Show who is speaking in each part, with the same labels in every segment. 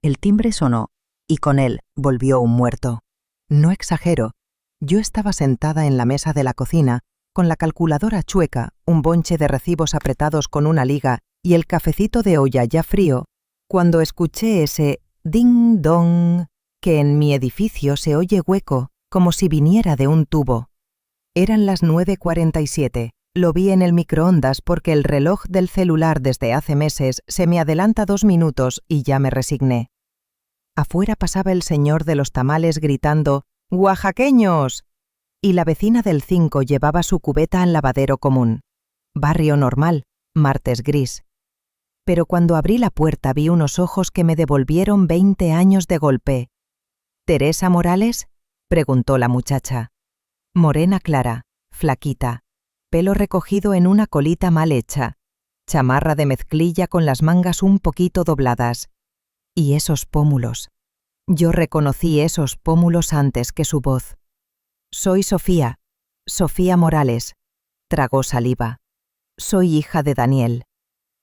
Speaker 1: El timbre sonó, y con él volvió un muerto. No exagero. Yo estaba sentada en la mesa de la cocina, con la calculadora chueca, un bonche de recibos apretados con una liga y el cafecito de olla ya frío, cuando escuché ese ding-dong que en mi edificio se oye hueco, como si viniera de un tubo. Eran las 9:47. Lo vi en el microondas porque el reloj del celular desde hace meses se me adelanta 2 minutos y ya me resigné. Afuera pasaba el señor de los tamales gritando «¡Oaxaqueños!» y la vecina del 5 llevaba su cubeta al lavadero común. Barrio normal, martes gris. Pero cuando abrí la puerta vi unos ojos que me devolvieron 20 años de golpe. «¿Teresa Morales?», preguntó la muchacha. Morena clara, flaquita, pelo recogido en una colita mal hecha, chamarra de mezclilla con las mangas un poquito dobladas. Y esos pómulos. Yo reconocí esos pómulos antes que su voz. «Soy Sofía, Sofía Morales», tragó saliva. «Soy hija de Daniel».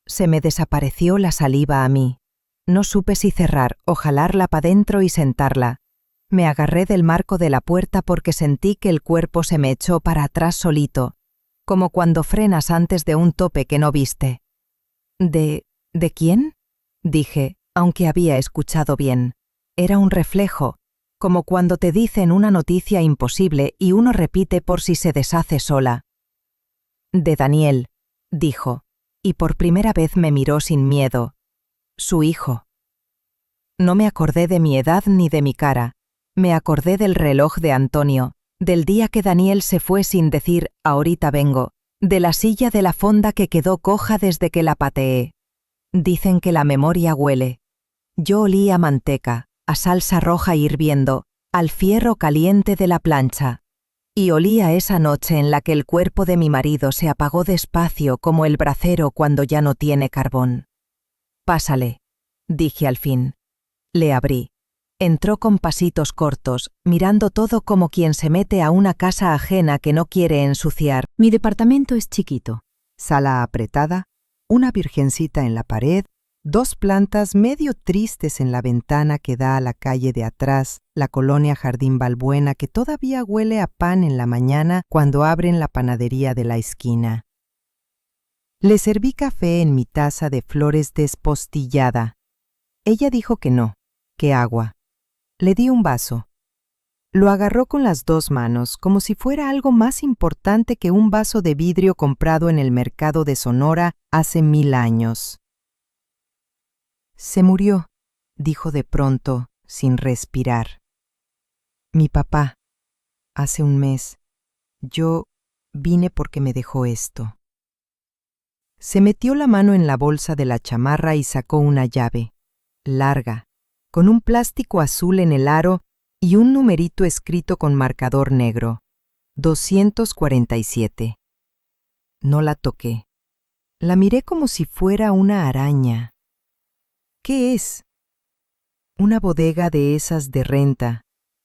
Speaker 1: Se me desapareció la saliva a mí. No supe si cerrar o jalarla pa' dentro y sentarla. Me agarré del marco de la puerta porque sentí que el cuerpo se me echó para atrás solito, como cuando frenas antes de un tope que no viste. ¿De quién?», dije, aunque había escuchado bien. Era un reflejo, como cuando te dicen una noticia imposible y uno repite por si se deshace sola. «De Daniel», dijo, y por primera vez me miró sin miedo. «Su hijo». No me acordé de mi edad ni de mi cara. Me acordé del reloj de Antonio, del día que Daniel se fue sin decir «ahorita vengo», de la silla de la fonda que quedó coja desde que la pateé. Dicen que la memoria huele. Yo olí a manteca, a salsa roja hirviendo, al fierro caliente de la plancha. Y olí a esa noche en la que el cuerpo de mi marido se apagó despacio como el brasero cuando ya no tiene carbón. «Pásale», dije al fin. Le abrí. Entró con pasitos cortos, mirando todo como quien se mete a una casa ajena que no quiere ensuciar.
Speaker 2: Mi departamento es chiquito.
Speaker 1: Sala apretada, una virgencita en la pared, 2 plantas medio tristes en la ventana que da a la calle de atrás, la colonia Jardín Balbuena que todavía huele a pan en la mañana cuando abren la panadería de la esquina. Le serví café en mi taza de flores despostillada. Ella dijo que no, que agua. Le di un vaso. Lo agarró con las 2 manos, como si fuera algo más importante que un vaso de vidrio comprado en el mercado de Sonora hace 1000 años. «Se murió», dijo de pronto, sin respirar. «Mi papá, hace un mes. Yo vine porque me dejó esto». Se metió la mano en la bolsa de la chamarra y sacó una llave, larga, con un plástico azul en el aro y un numerito escrito con marcador negro, 247. No la toqué. La miré como si fuera una araña. «¿Qué es?» «Una bodega de esas de renta,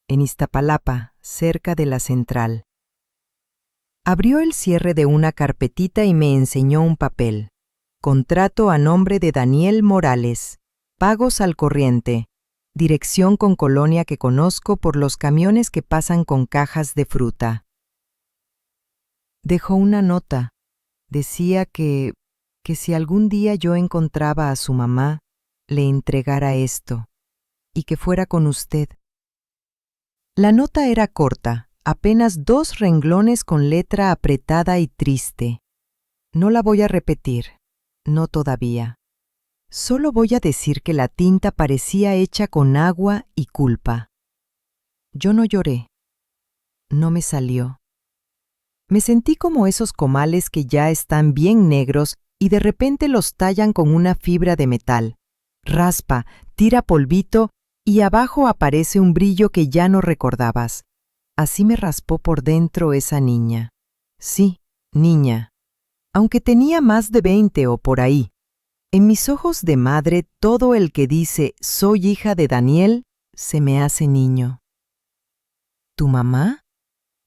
Speaker 1: en Iztapalapa, cerca de la central». Abrió el cierre de una carpetita y me enseñó un papel. «Contrato a nombre de Daniel Morales. Pagos al corriente. Dirección con colonia que conozco por los camiones que pasan con cajas de fruta». Dejó una nota. Decía que si algún día yo encontraba a su mamá, le entregara esto, y que fuera con usted. La nota era corta, apenas 2 renglones con letra apretada y triste. No la voy a repetir, no todavía. Solo voy a decir que la tinta parecía hecha con agua y culpa. Yo no lloré. No me salió. Me sentí como esos comales que ya están bien negros y de repente los tallan con una fibra de metal. Raspa, tira polvito y abajo aparece un brillo que ya no recordabas. Así me raspó por dentro esa niña. Sí, niña. Aunque tenía más de 20 o por ahí. En mis ojos de madre, todo el que dice «soy hija de Daniel» se me hace niño. «¿Tu mamá?»,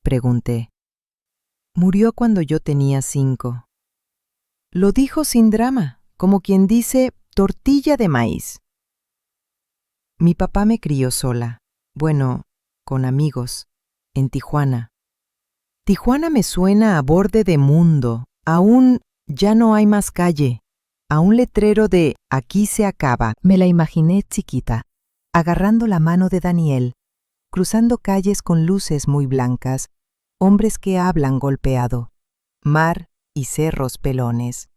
Speaker 1: pregunté. «Murió cuando yo tenía 5». Lo dijo sin drama, como quien dice tortilla de maíz. Mi papá me crió sola. Bueno, con amigos. En Tijuana. Tijuana me suena a borde de mundo. Aún ya no hay más calle. A un letrero de aquí se acaba.
Speaker 2: Me la imaginé chiquita, agarrando la mano de Daniel, cruzando calles con luces muy blancas, hombres que hablan golpeado, mar y cerros pelones.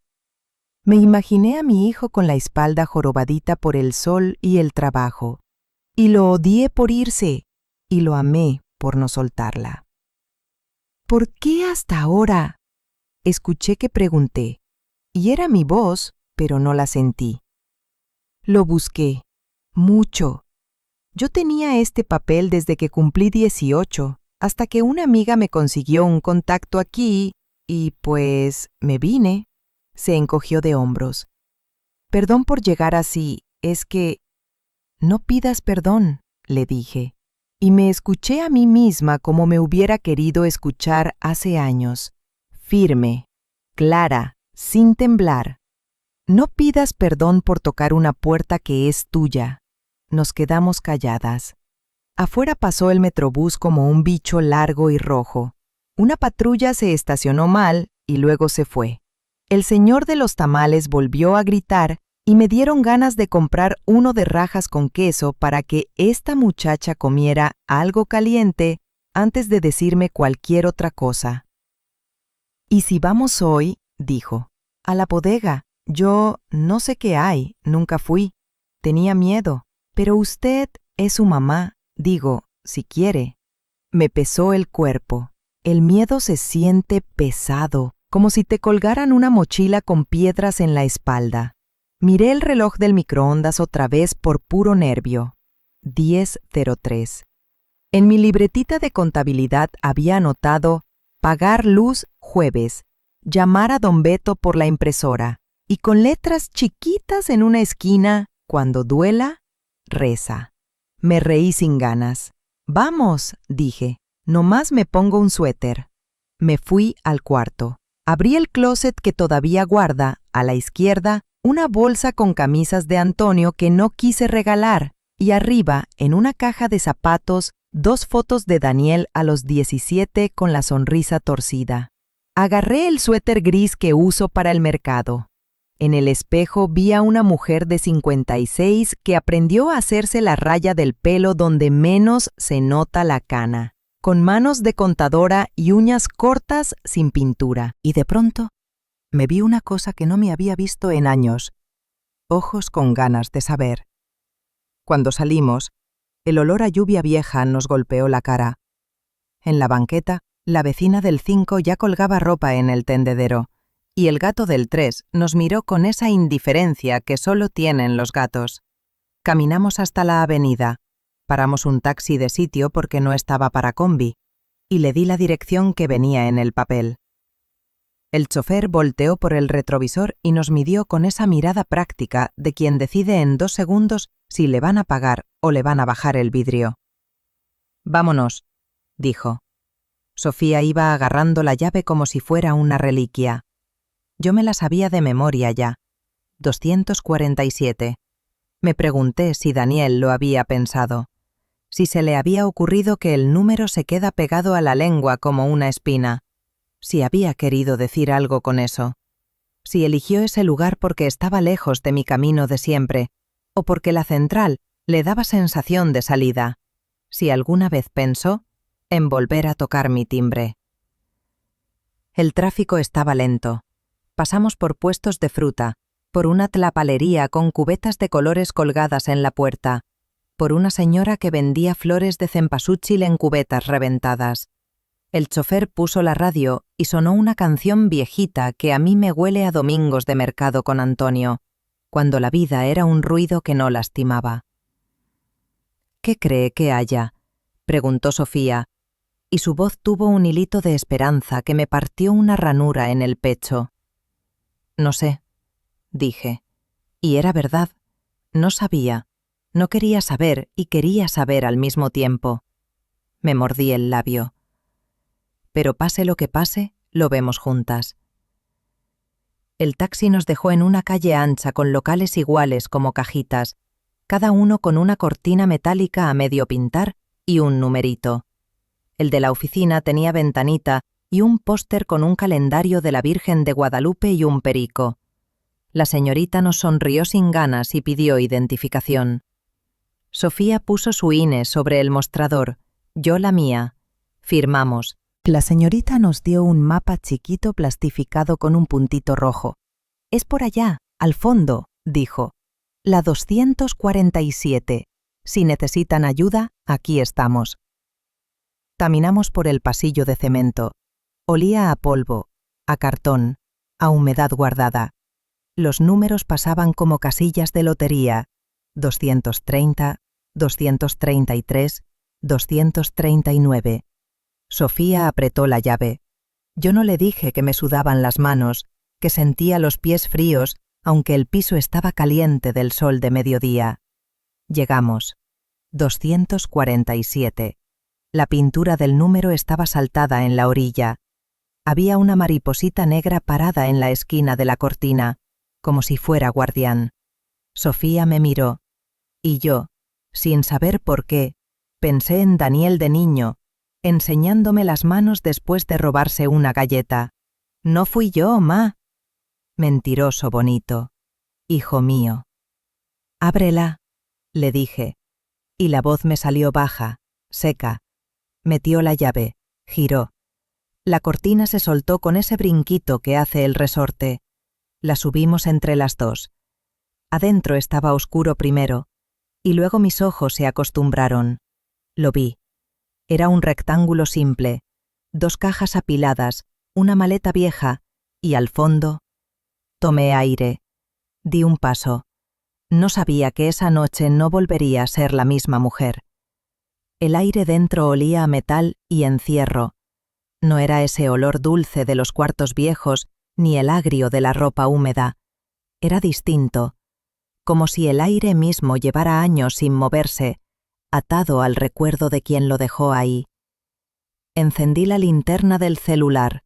Speaker 2: Me imaginé a mi hijo con la espalda jorobadita por el sol y el trabajo, y lo odié por irse, y lo amé por no soltarla. ¿Por qué hasta ahora? Escuché que pregunté, y era mi voz, pero no la sentí. Lo busqué, mucho. Yo tenía este papel desde que cumplí 18, hasta que una amiga me consiguió un contacto aquí, y pues me vine. Se encogió de hombros. Perdón por llegar así, es que... No pidas perdón, le dije, y me escuché a mí misma como me hubiera querido escuchar hace años, firme, clara, sin temblar. No pidas perdón por tocar una puerta que es tuya. Nos quedamos calladas. Afuera pasó el metrobús como un bicho largo y rojo. Una patrulla se estacionó mal y luego se fue. El señor de los tamales volvió a gritar y me dieron ganas de comprar uno de rajas con queso para que esta muchacha comiera algo caliente antes de decirme cualquier otra cosa. «¿Y si vamos hoy?» dijo. «A la bodega. Yo no sé qué hay, nunca fui. Tenía miedo. Pero usted es su mamá, digo, si quiere». Me pesó el cuerpo. El miedo se siente pesado, como si te colgaran una mochila con piedras en la espalda. Miré el reloj del microondas otra vez por puro nervio. 10:03. En mi libretita de contabilidad había anotado pagar luz jueves, llamar a don Beto por la impresora, y con letras chiquitas en una esquina, cuando duela, reza. Me reí sin ganas. «Vamos», dije, «nomás me pongo un suéter». Me fui al cuarto. Abrí el closet que todavía guarda, a la izquierda, una bolsa con camisas de Antonio que no quise regalar, y arriba, en una caja de zapatos, 2 fotos de Daniel a los 17 con la sonrisa torcida. Agarré el suéter gris que uso para el mercado. En el espejo vi a una mujer de 56 que aprendió a hacerse la raya del pelo donde menos se nota la cana, con manos de contadora y uñas cortas sin pintura. Y de pronto me vi una cosa que no me había visto en años, ojos con ganas de saber. Cuando salimos, el olor a lluvia vieja nos golpeó la cara. En la banqueta, la vecina del 5 ya colgaba ropa en el tendedero, y el gato del 3 nos miró con esa indiferencia que solo tienen los gatos. Caminamos hasta la avenida, paramos un taxi de sitio porque no estaba para combi, y le di la dirección que venía en el papel. El chofer volteó por el retrovisor y nos midió con esa mirada práctica de quien decide en 2 segundos si le van a pagar o le van a bajar el vidrio. «Vámonos», dijo. Sofía iba agarrando la llave como si fuera una reliquia. Yo me la sabía de memoria ya. 247. Me pregunté si Daniel lo había pensado, si se le había ocurrido que el número se queda pegado a la lengua como una espina, si había querido decir algo con eso, si eligió ese lugar porque estaba lejos de mi camino de siempre, o porque la central le daba sensación de salida, si alguna vez pensó en volver a tocar mi timbre. El tráfico estaba lento. Pasamos por puestos de fruta, por una tlapalería con cubetas de colores colgadas en la puerta, por una señora que vendía flores de cempasúchil en cubetas reventadas. El chofer puso la radio y sonó una canción viejita que a mí me huele a domingos de mercado con Antonio, cuando la vida era un ruido que no lastimaba. «¿Qué cree que haya?», preguntó Sofía, y su voz tuvo un hilito de esperanza que me partió una ranura en el pecho. «No sé», dije. Y era verdad. No sabía. No quería saber y quería saber al mismo tiempo. Me mordí el labio. «Pero pase lo que pase, lo vemos juntas». El taxi nos dejó en una calle ancha con locales iguales como cajitas, cada uno con una cortina metálica a medio pintar y un numerito. El de la oficina tenía ventanita y un póster con un calendario de la Virgen de Guadalupe y un perico. La señorita nos sonrió sin ganas y pidió identificación. Sofía puso su INE sobre el mostrador, yo la mía. Firmamos. La señorita nos dio un mapa chiquito plastificado con un puntito rojo. «Es por allá, al fondo», dijo. «La 247. Si necesitan ayuda, aquí estamos». Caminamos por el pasillo de cemento. Olía a polvo, a cartón, a humedad guardada. Los números pasaban como casillas de lotería. 230, 233, 239. Sofía apretó la llave. Yo no le dije que me sudaban las manos, que sentía los pies fríos, aunque el piso estaba caliente del sol de mediodía. Llegamos. 247. La pintura del número estaba saltada en la orilla. Había una mariposita negra parada en la esquina de la cortina, como si fuera guardián. Sofía me miró, y yo, sin saber por qué, pensé en Daniel de niño, enseñándome las manos después de robarse una galleta. «No fui yo, ma». «Mentiroso bonito. Hijo mío». «Ábrela», le dije, y la voz me salió baja, seca. Metió la llave, giró. La cortina se soltó con ese brinquito que hace el resorte. La subimos entre las dos. Adentro estaba oscuro primero, y luego mis ojos se acostumbraron. Lo vi. Era un rectángulo simple, 2 cajas apiladas, una maleta vieja, y al fondo... Tomé aire. Di un paso. No sabía que esa noche no volvería a ser la misma mujer. El aire dentro olía a metal y encierro. No era ese olor dulce de los cuartos viejos ni el agrio de la ropa húmeda. Era distinto, como si el aire mismo llevara años sin moverse, atado al recuerdo de quien lo dejó ahí. Encendí la linterna del celular.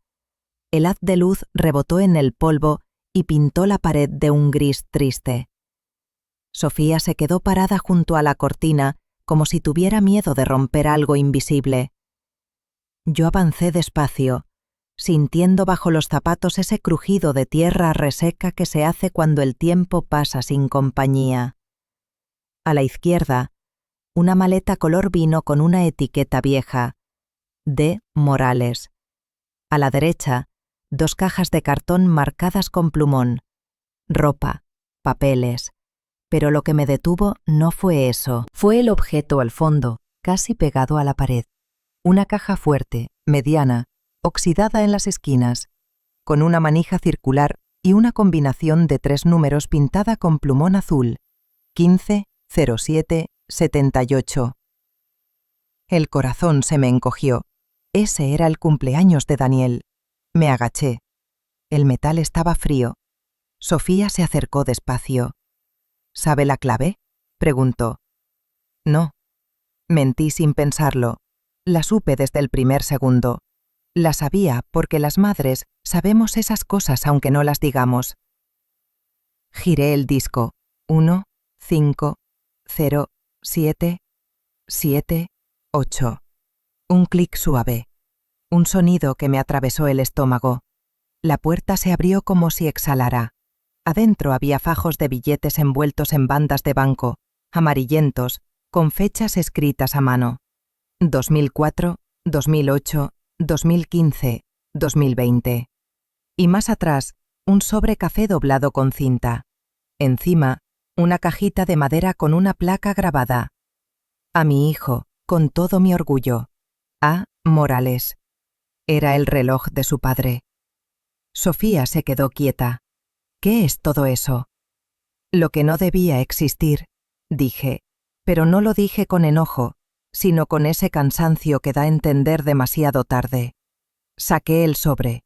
Speaker 2: El haz de luz rebotó en el polvo y pintó la pared de un gris triste. Sofía se quedó parada junto a la cortina, como si tuviera miedo de romper algo invisible. Yo avancé despacio, sintiendo bajo los zapatos ese crujido de tierra reseca que se hace cuando el tiempo pasa sin compañía. A la izquierda, una maleta color vino con una etiqueta vieja, D. Morales. A la derecha, 2 cajas de cartón marcadas con plumón, ropa, papeles. Pero lo que me detuvo no fue eso, fue el objeto al fondo, casi pegado a la pared. Una caja fuerte, mediana, oxidada en las esquinas, con una manija circular y una combinación de 3 números pintada con plumón azul, 15, 07, 78. El corazón se me encogió. Ese era el cumpleaños de Daniel. Me agaché. El metal estaba frío. Sofía se acercó despacio. «¿Sabe la clave?», preguntó. «No». Mentí sin pensarlo. La supe desde el primer segundo. La sabía porque las madres sabemos esas cosas aunque no las digamos. Giré el disco. 1, 5, 0, 7, 7, 8. Un clic suave. Un sonido que me atravesó el estómago. La puerta se abrió como si exhalara. Adentro había fajos de billetes envueltos en bandas de banco, amarillentos, con fechas escritas a mano. 2004, 2008, 2015, 2020. Y más atrás, un sobre café doblado con cinta. Encima, una cajita de madera con una placa grabada. A mi hijo, con todo mi orgullo. A. Morales. Era el reloj de su padre. Sofía se quedó quieta. ¿Qué es todo eso? Lo que no debía existir, dije, pero no lo dije con enojo, sino con ese cansancio que da a entender demasiado tarde. Saqué el sobre.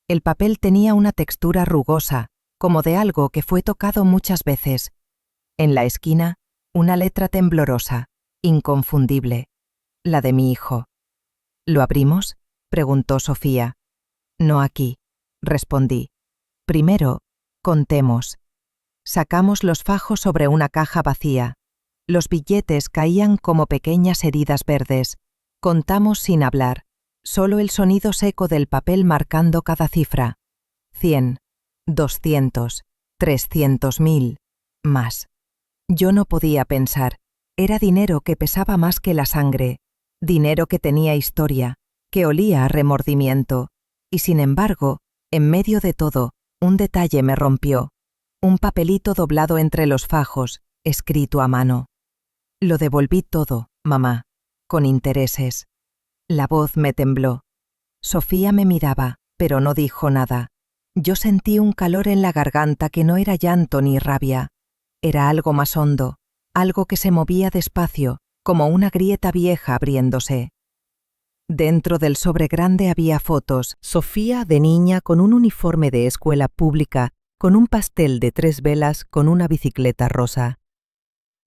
Speaker 2: El papel tenía una textura rugosa, como de algo que fue tocado muchas veces. En la esquina, una letra temblorosa, inconfundible, la de mi hijo. ¿Lo abrimos?, preguntó Sofía. No aquí, respondí. Primero, contemos. Sacamos los fajos sobre una caja vacía. Los billetes caían como pequeñas heridas verdes. Contamos sin hablar, solo el sonido seco del papel marcando cada cifra. 100, 200, 300.000, más. Yo no podía pensar. Era dinero que pesaba más que la sangre, dinero que tenía historia, que olía a remordimiento. Y sin embargo, en medio de todo, un detalle me rompió. Un papelito doblado entre los fajos, escrito a mano. Lo devolví todo, mamá, con intereses. La voz me tembló. Sofía me miraba, pero no dijo nada. Yo sentí un calor en la garganta que no era llanto ni rabia. Era algo más hondo, algo que se movía despacio, como una grieta vieja abriéndose. Dentro del sobre grande había fotos. Sofía de niña con un uniforme de escuela pública, con un pastel de 3 velas con una bicicleta rosa.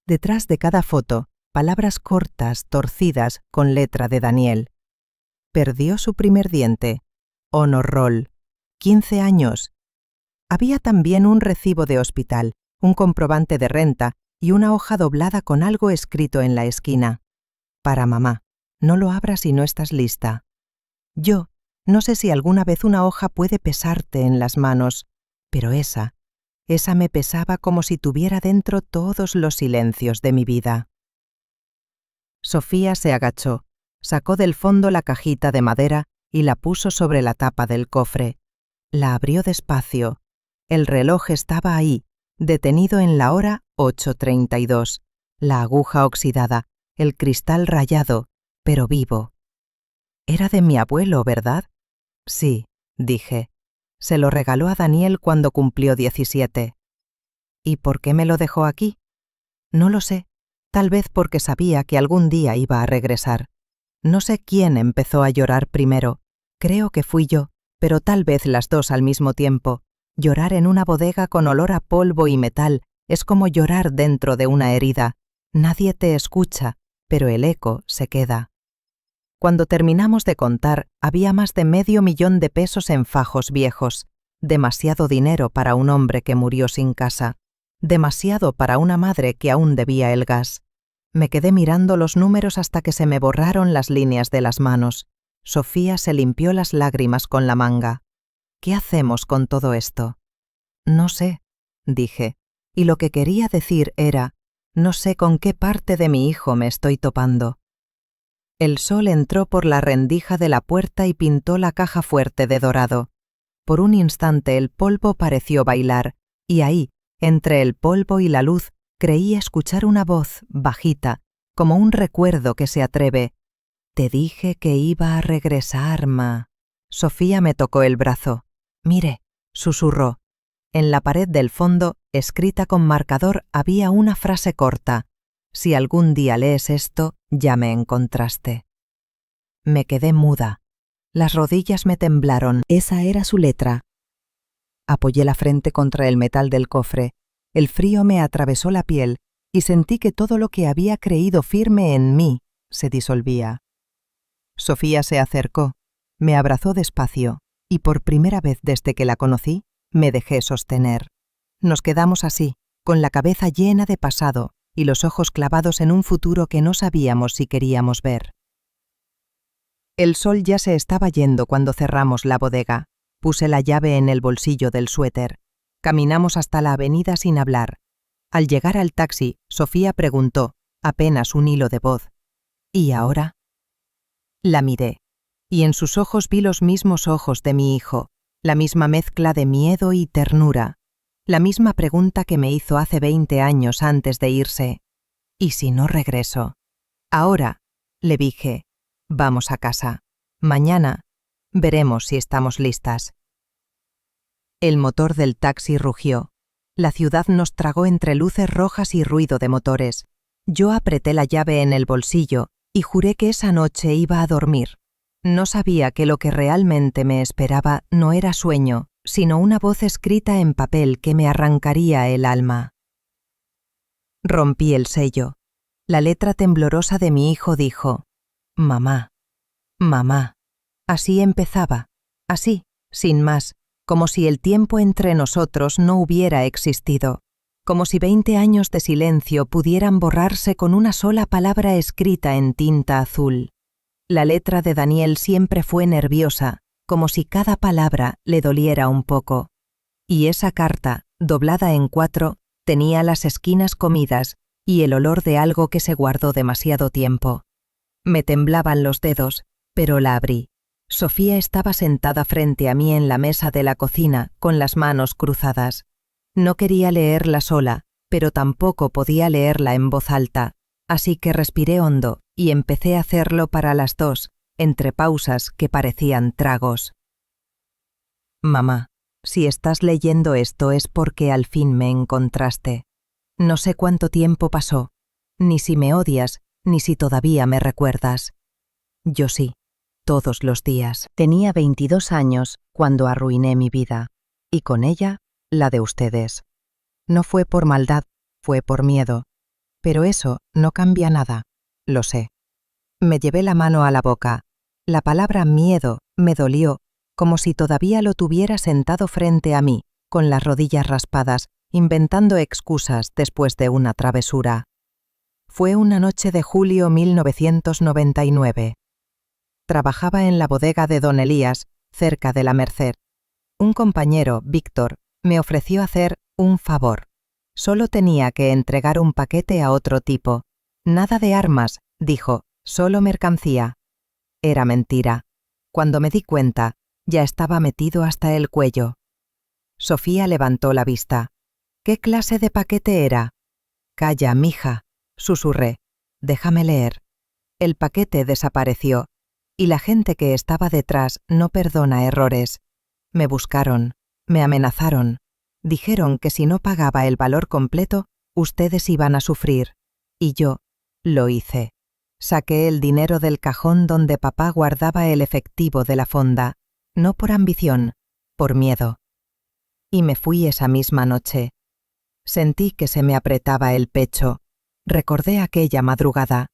Speaker 2: Detrás de cada foto, palabras cortas, torcidas, con letra de Daniel. Perdió su primer diente. Honor roll. 15 años. Había también un recibo de hospital, un comprobante de renta y una hoja doblada con algo escrito en la esquina. Para mamá. No lo abras si no estás lista. Yo, no sé si alguna vez una hoja puede pesarte en las manos, pero esa me pesaba como si tuviera dentro todos los silencios de mi vida. Sofía se agachó, sacó del fondo la cajita de madera y la puso sobre la tapa del cofre. La abrió despacio. El reloj estaba ahí, detenido en la hora 8:32, la aguja oxidada, el cristal rayado, pero vivo. Era de mi abuelo, ¿verdad? Sí, dije. Se lo regaló a Daniel cuando cumplió 17. ¿Y por qué me lo dejó aquí? No lo sé. Tal vez porque sabía que algún día iba a regresar. No sé quién empezó a llorar primero. Creo que fui yo, pero tal vez las dos al mismo tiempo. Llorar en una bodega con olor a polvo y metal es como llorar dentro de una herida. Nadie te escucha, pero el eco se queda. Cuando terminamos de contar, había más de $500,000 de pesos en fajos viejos. Demasiado dinero para un hombre que murió sin casa. Demasiado para una madre que aún debía el gas. Me quedé mirando los números hasta que se me borraron las líneas de las manos. Sofía se limpió las lágrimas con la manga. ¿Qué hacemos con todo esto? No sé, dije, y lo que quería decir era, no sé con qué parte de mi hijo me estoy topando. El sol entró por la rendija de la puerta y pintó la caja fuerte de dorado. Por un instante el polvo pareció bailar, y ahí, entre el polvo y la luz, creí escuchar una voz, bajita, como un recuerdo que se atreve. Te dije que iba a regresar, ma. Sofía me tocó el brazo. Mire, susurró. En la pared del fondo, escrita con marcador, había una frase corta. Si algún día lees esto, ya me encontraste. Me quedé muda. Las rodillas me temblaron. Esa era su letra. Apoyé la frente contra el metal del cofre. El frío me atravesó la piel y sentí que todo lo que había creído firme en mí se disolvía. Sofía se acercó, me abrazó despacio y por primera vez desde que la conocí, me dejé sostener. Nos quedamos así, con la cabeza llena de pasado y los ojos clavados en un futuro que no sabíamos si queríamos ver. El sol ya se estaba yendo cuando cerramos la bodega. Puse la llave en el bolsillo del suéter. Caminamos hasta la avenida sin hablar. Al llegar al taxi, Sofía preguntó, apenas un hilo de voz. ¿Y ahora? La miré, y en sus ojos vi los mismos ojos de mi hijo, la misma mezcla de miedo y ternura, la misma pregunta que me hizo hace 20 años antes de irse. ¿Y si no regreso? Ahora, le dije, vamos a casa. Mañana veremos si estamos listas. El motor del taxi rugió. La ciudad nos tragó entre luces rojas y ruido de motores. Yo apreté la llave en el bolsillo y juré que esa noche iba a dormir. No sabía que lo que realmente me esperaba no era sueño, sino una voz escrita en papel que me arrancaría el alma. Rompí el sello. La letra temblorosa de mi hijo dijo, «Mamá, mamá». Así empezaba, así, sin más, como si el tiempo entre nosotros no hubiera existido, como si 20 años de silencio pudieran borrarse con una sola palabra escrita en tinta azul. La letra de Daniel siempre fue nerviosa, como si cada palabra le doliera un poco. Y esa carta, doblada en 4, tenía las esquinas comidas y el olor de algo que se guardó demasiado tiempo. Me temblaban los dedos, pero la abrí. Sofía estaba sentada frente a mí en la mesa de la cocina, con las manos cruzadas. No quería leerla sola, pero tampoco podía leerla en voz alta, así que respiré hondo y empecé a hacerlo para las dos, entre pausas que parecían tragos. Mamá, si estás leyendo esto es porque al fin me encontraste. No sé cuánto tiempo pasó, ni si me odias, ni si todavía me recuerdas. Yo sí, todos los días. Tenía 22 años cuando arruiné mi vida, y con ella, la de ustedes. No fue por maldad, fue por miedo. Pero eso no cambia nada, lo sé. Me llevé la mano a la boca. La palabra miedo me dolió, como si todavía lo tuviera sentado frente a mí, con las rodillas raspadas, inventando excusas después de una travesura. Fue una noche de julio 1999. Trabajaba en la bodega de don Elías, cerca de la Merced. Un compañero, Víctor, me ofreció hacer un favor. Solo tenía que entregar un paquete a otro tipo. Nada de armas, dijo, solo mercancía. Era mentira. Cuando me di cuenta, ya estaba metido hasta el cuello. Sofía levantó la vista. ¿Qué clase de paquete era? Calla, mija, susurré. Déjame leer. El paquete desapareció, y la gente que estaba detrás no perdona errores. Me buscaron, me amenazaron. Dijeron que si no pagaba el valor completo, ustedes iban a sufrir. Y yo lo hice. Saqué el dinero del cajón donde papá guardaba el efectivo de la fonda, no por ambición, por miedo. Y me fui esa misma noche. Sentí que se me apretaba el pecho. Recordé aquella madrugada,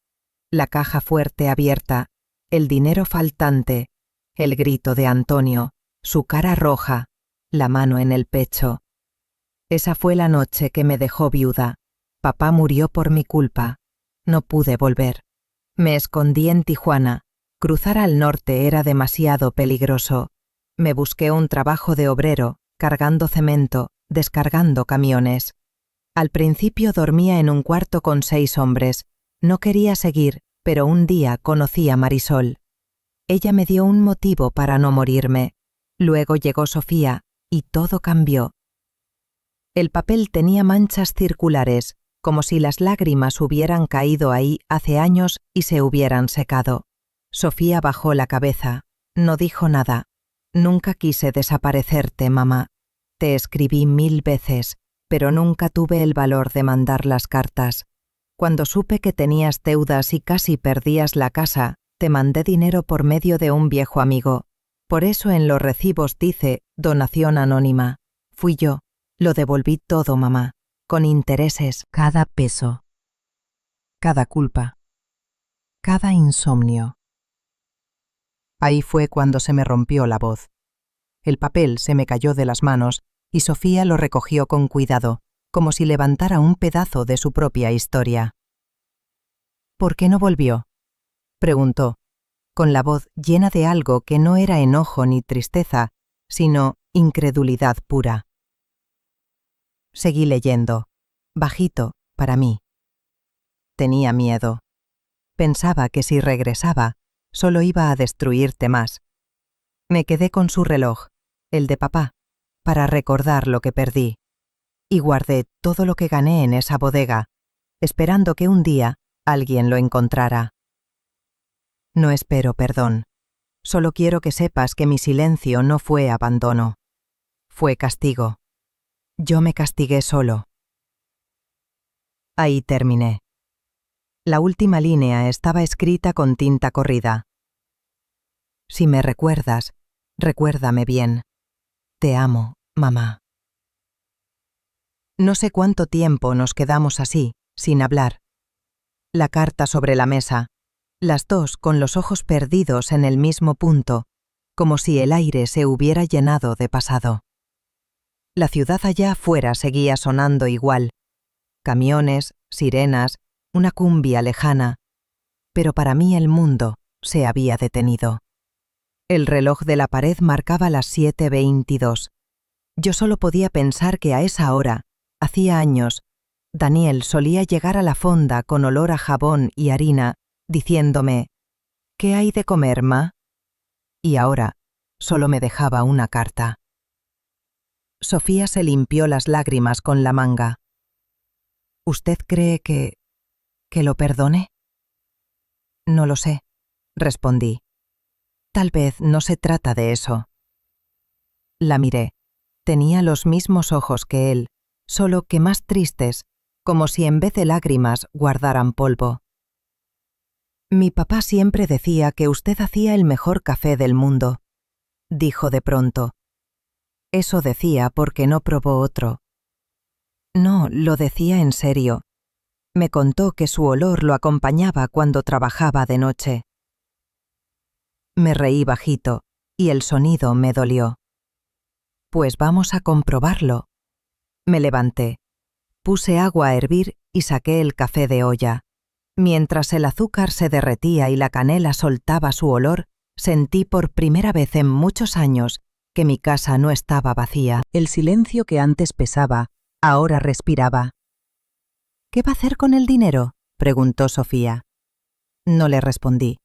Speaker 2: la caja fuerte abierta, el dinero faltante, el grito de Antonio, su cara roja, la mano en el pecho. Esa fue la noche que me dejó viuda. Papá murió por mi culpa. No pude volver. Me escondí en Tijuana. Cruzar al norte era demasiado peligroso. Me busqué un trabajo de obrero, cargando cemento, descargando camiones. Al principio dormía en un cuarto con 6 hombres. No quería seguir, pero un día conocí a Marisol. Ella me dio un motivo para no morirme. Luego llegó Sofía, y todo cambió. El papel tenía manchas circulares, como si las lágrimas hubieran caído ahí hace años y se hubieran secado. Sofía bajó la cabeza. No dijo nada. Nunca quise desaparecerte, mamá. Te escribí 1000 veces, pero nunca tuve el valor de mandar las cartas. Cuando supe que tenías deudas y casi perdías la casa, te mandé dinero por medio de un viejo amigo. Por eso en los recibos dice donación anónima. Fui yo. Lo devolví todo, mamá, con intereses. Cada peso. Cada culpa. Cada insomnio. Ahí fue cuando se me rompió la voz. El papel se me cayó de las manos y Sofía lo recogió con cuidado, como si levantara un pedazo de su propia historia. ¿Por qué no volvió?, preguntó, con la voz llena de algo que no era enojo ni tristeza, sino incredulidad pura. Seguí leyendo, bajito, para mí. Tenía miedo. Pensaba que si regresaba, solo iba a destruirte más. Me quedé con su reloj, el de papá, para recordar lo que perdí. Y guardé todo lo que gané en esa bodega, esperando que un día alguien lo encontrara. No espero perdón. Solo quiero que sepas que mi silencio no fue abandono. Fue castigo. Yo me castigué solo. Ahí terminé. La última línea estaba escrita con tinta corrida. Si me recuerdas, recuérdame bien. Te amo, mamá. No sé cuánto tiempo nos quedamos así, sin hablar. La carta sobre la mesa, las dos con los ojos perdidos en el mismo punto, como si el aire se hubiera llenado de pasado. La ciudad allá afuera seguía sonando igual,
Speaker 1: camiones, sirenas, una cumbia lejana. Pero para mí el mundo se había detenido. El reloj de la pared marcaba las 7:22. Yo solo podía pensar que a esa hora, hacía años, Daniel solía llegar a la fonda con olor a jabón y harina, diciéndome: «¿Qué hay de comer, ma?». Y ahora solo me dejaba una carta. Sofía se limpió las lágrimas con la manga. «¿Usted cree que lo perdone?». «No lo sé», respondí. «Tal vez no se trata de eso». La miré. Tenía los mismos ojos que él, solo que más tristes, como si en vez de lágrimas guardaran polvo. «Mi papá siempre decía que usted hacía el mejor café del mundo», dijo de pronto. «Eso decía porque no probó otro». «No, lo decía en serio. Me contó que su olor lo acompañaba cuando trabajaba de noche». Me reí bajito, y el sonido me dolió. «Pues vamos a comprobarlo». Me levanté. Puse agua a hervir y saqué el café de olla. Mientras el azúcar se derretía y la canela soltaba su olor, sentí por primera vez en muchos años que mi casa no estaba vacía. El silencio que antes pesaba, ahora respiraba. «¿Qué va a hacer con el dinero?», preguntó Sofía. No le respondí,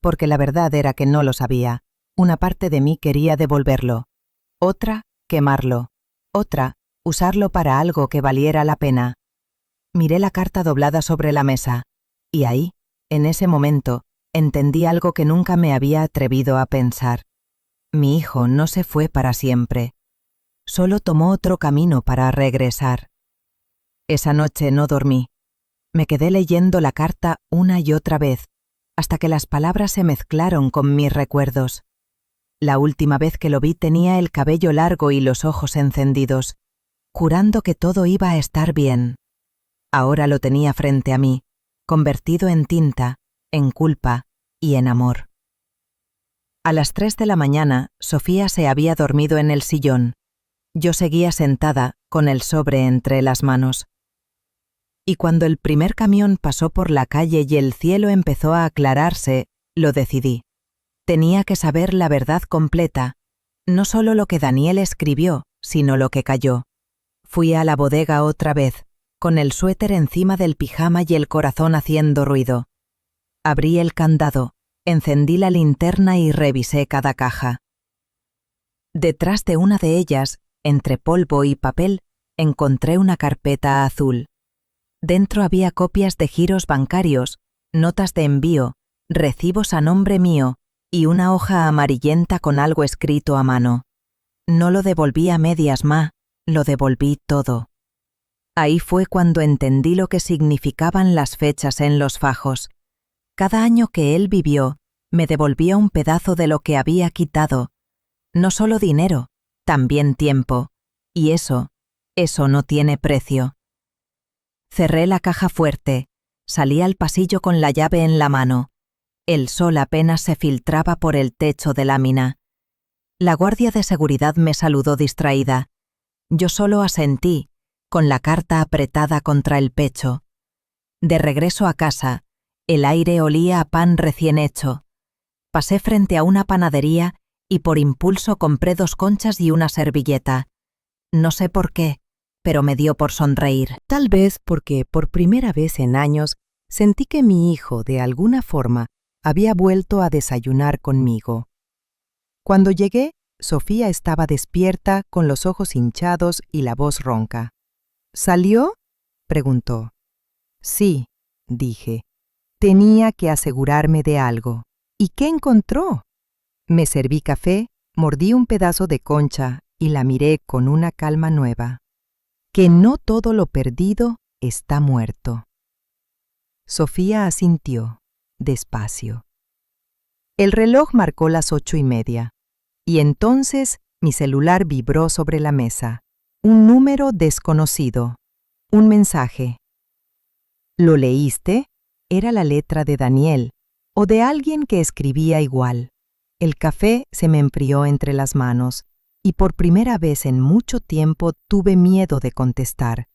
Speaker 1: porque la verdad era que no lo sabía. Una parte de mí quería devolverlo, otra, quemarlo, otra, usarlo para algo que valiera la pena. Miré la carta doblada sobre la mesa, y ahí, en ese momento, entendí algo que nunca me había atrevido a pensar. Mi hijo no se fue para siempre. Solo tomó otro camino para regresar. Esa noche no dormí. Me quedé leyendo la carta una y otra vez, hasta que las palabras se mezclaron con mis recuerdos. La última vez que lo vi tenía el cabello largo y los ojos encendidos, jurando que todo iba a estar bien. Ahora lo tenía frente a mí, convertido en tinta, en culpa y en amor. A las 3 de la mañana, Sofía se había dormido en el sillón. Yo seguía sentada, con el sobre entre las manos. Y cuando el primer camión pasó por la calle y el cielo empezó a aclararse, lo decidí. Tenía que saber la verdad completa, no solo lo que Daniel escribió, sino lo que cayó. Fui a la bodega otra vez, con el suéter encima del pijama y el corazón haciendo ruido. Abrí el candado, encendí la linterna y revisé cada caja. Detrás de una de ellas, entre polvo y papel, encontré una carpeta azul. Dentro había copias de giros bancarios, notas de envío, recibos a nombre mío y una hoja amarillenta con algo escrito a mano. No lo devolví a medias, ma, lo devolví todo. Ahí fue cuando entendí lo que significaban las fechas en los fajos. Cada año que él vivió, me devolvía un pedazo de lo que había quitado. No solo dinero, también tiempo. Y eso no tiene precio. Cerré la caja fuerte, salí al pasillo con la llave en la mano. El sol apenas se filtraba por el techo de lámina. La guardia de seguridad me saludó distraída. Yo solo asentí, con la carta apretada contra el pecho. De regreso a casa, el aire olía a pan recién hecho. Pasé frente a una panadería y por impulso compré 2 conchas y una servilleta. No sé por qué, pero me dio por sonreír. Tal vez porque por primera vez en años sentí que mi hijo, de alguna forma, había vuelto a desayunar conmigo. Cuando llegué, Sofía estaba despierta, con los ojos hinchados y la voz ronca. ¿Salió?, preguntó. Sí, dije. Tenía que asegurarme de algo. ¿Y qué encontró? Me serví café, mordí un pedazo de concha y la miré con una calma nueva. Que no todo lo perdido está muerto. Sofía asintió, despacio. El reloj marcó las 8:30, y entonces mi celular vibró sobre la mesa. Un número desconocido. Un mensaje. ¿Lo leíste? Era la letra de Daniel, o de alguien que escribía igual. El café se me enfrió entre las manos, y por primera vez en mucho tiempo tuve miedo de contestar.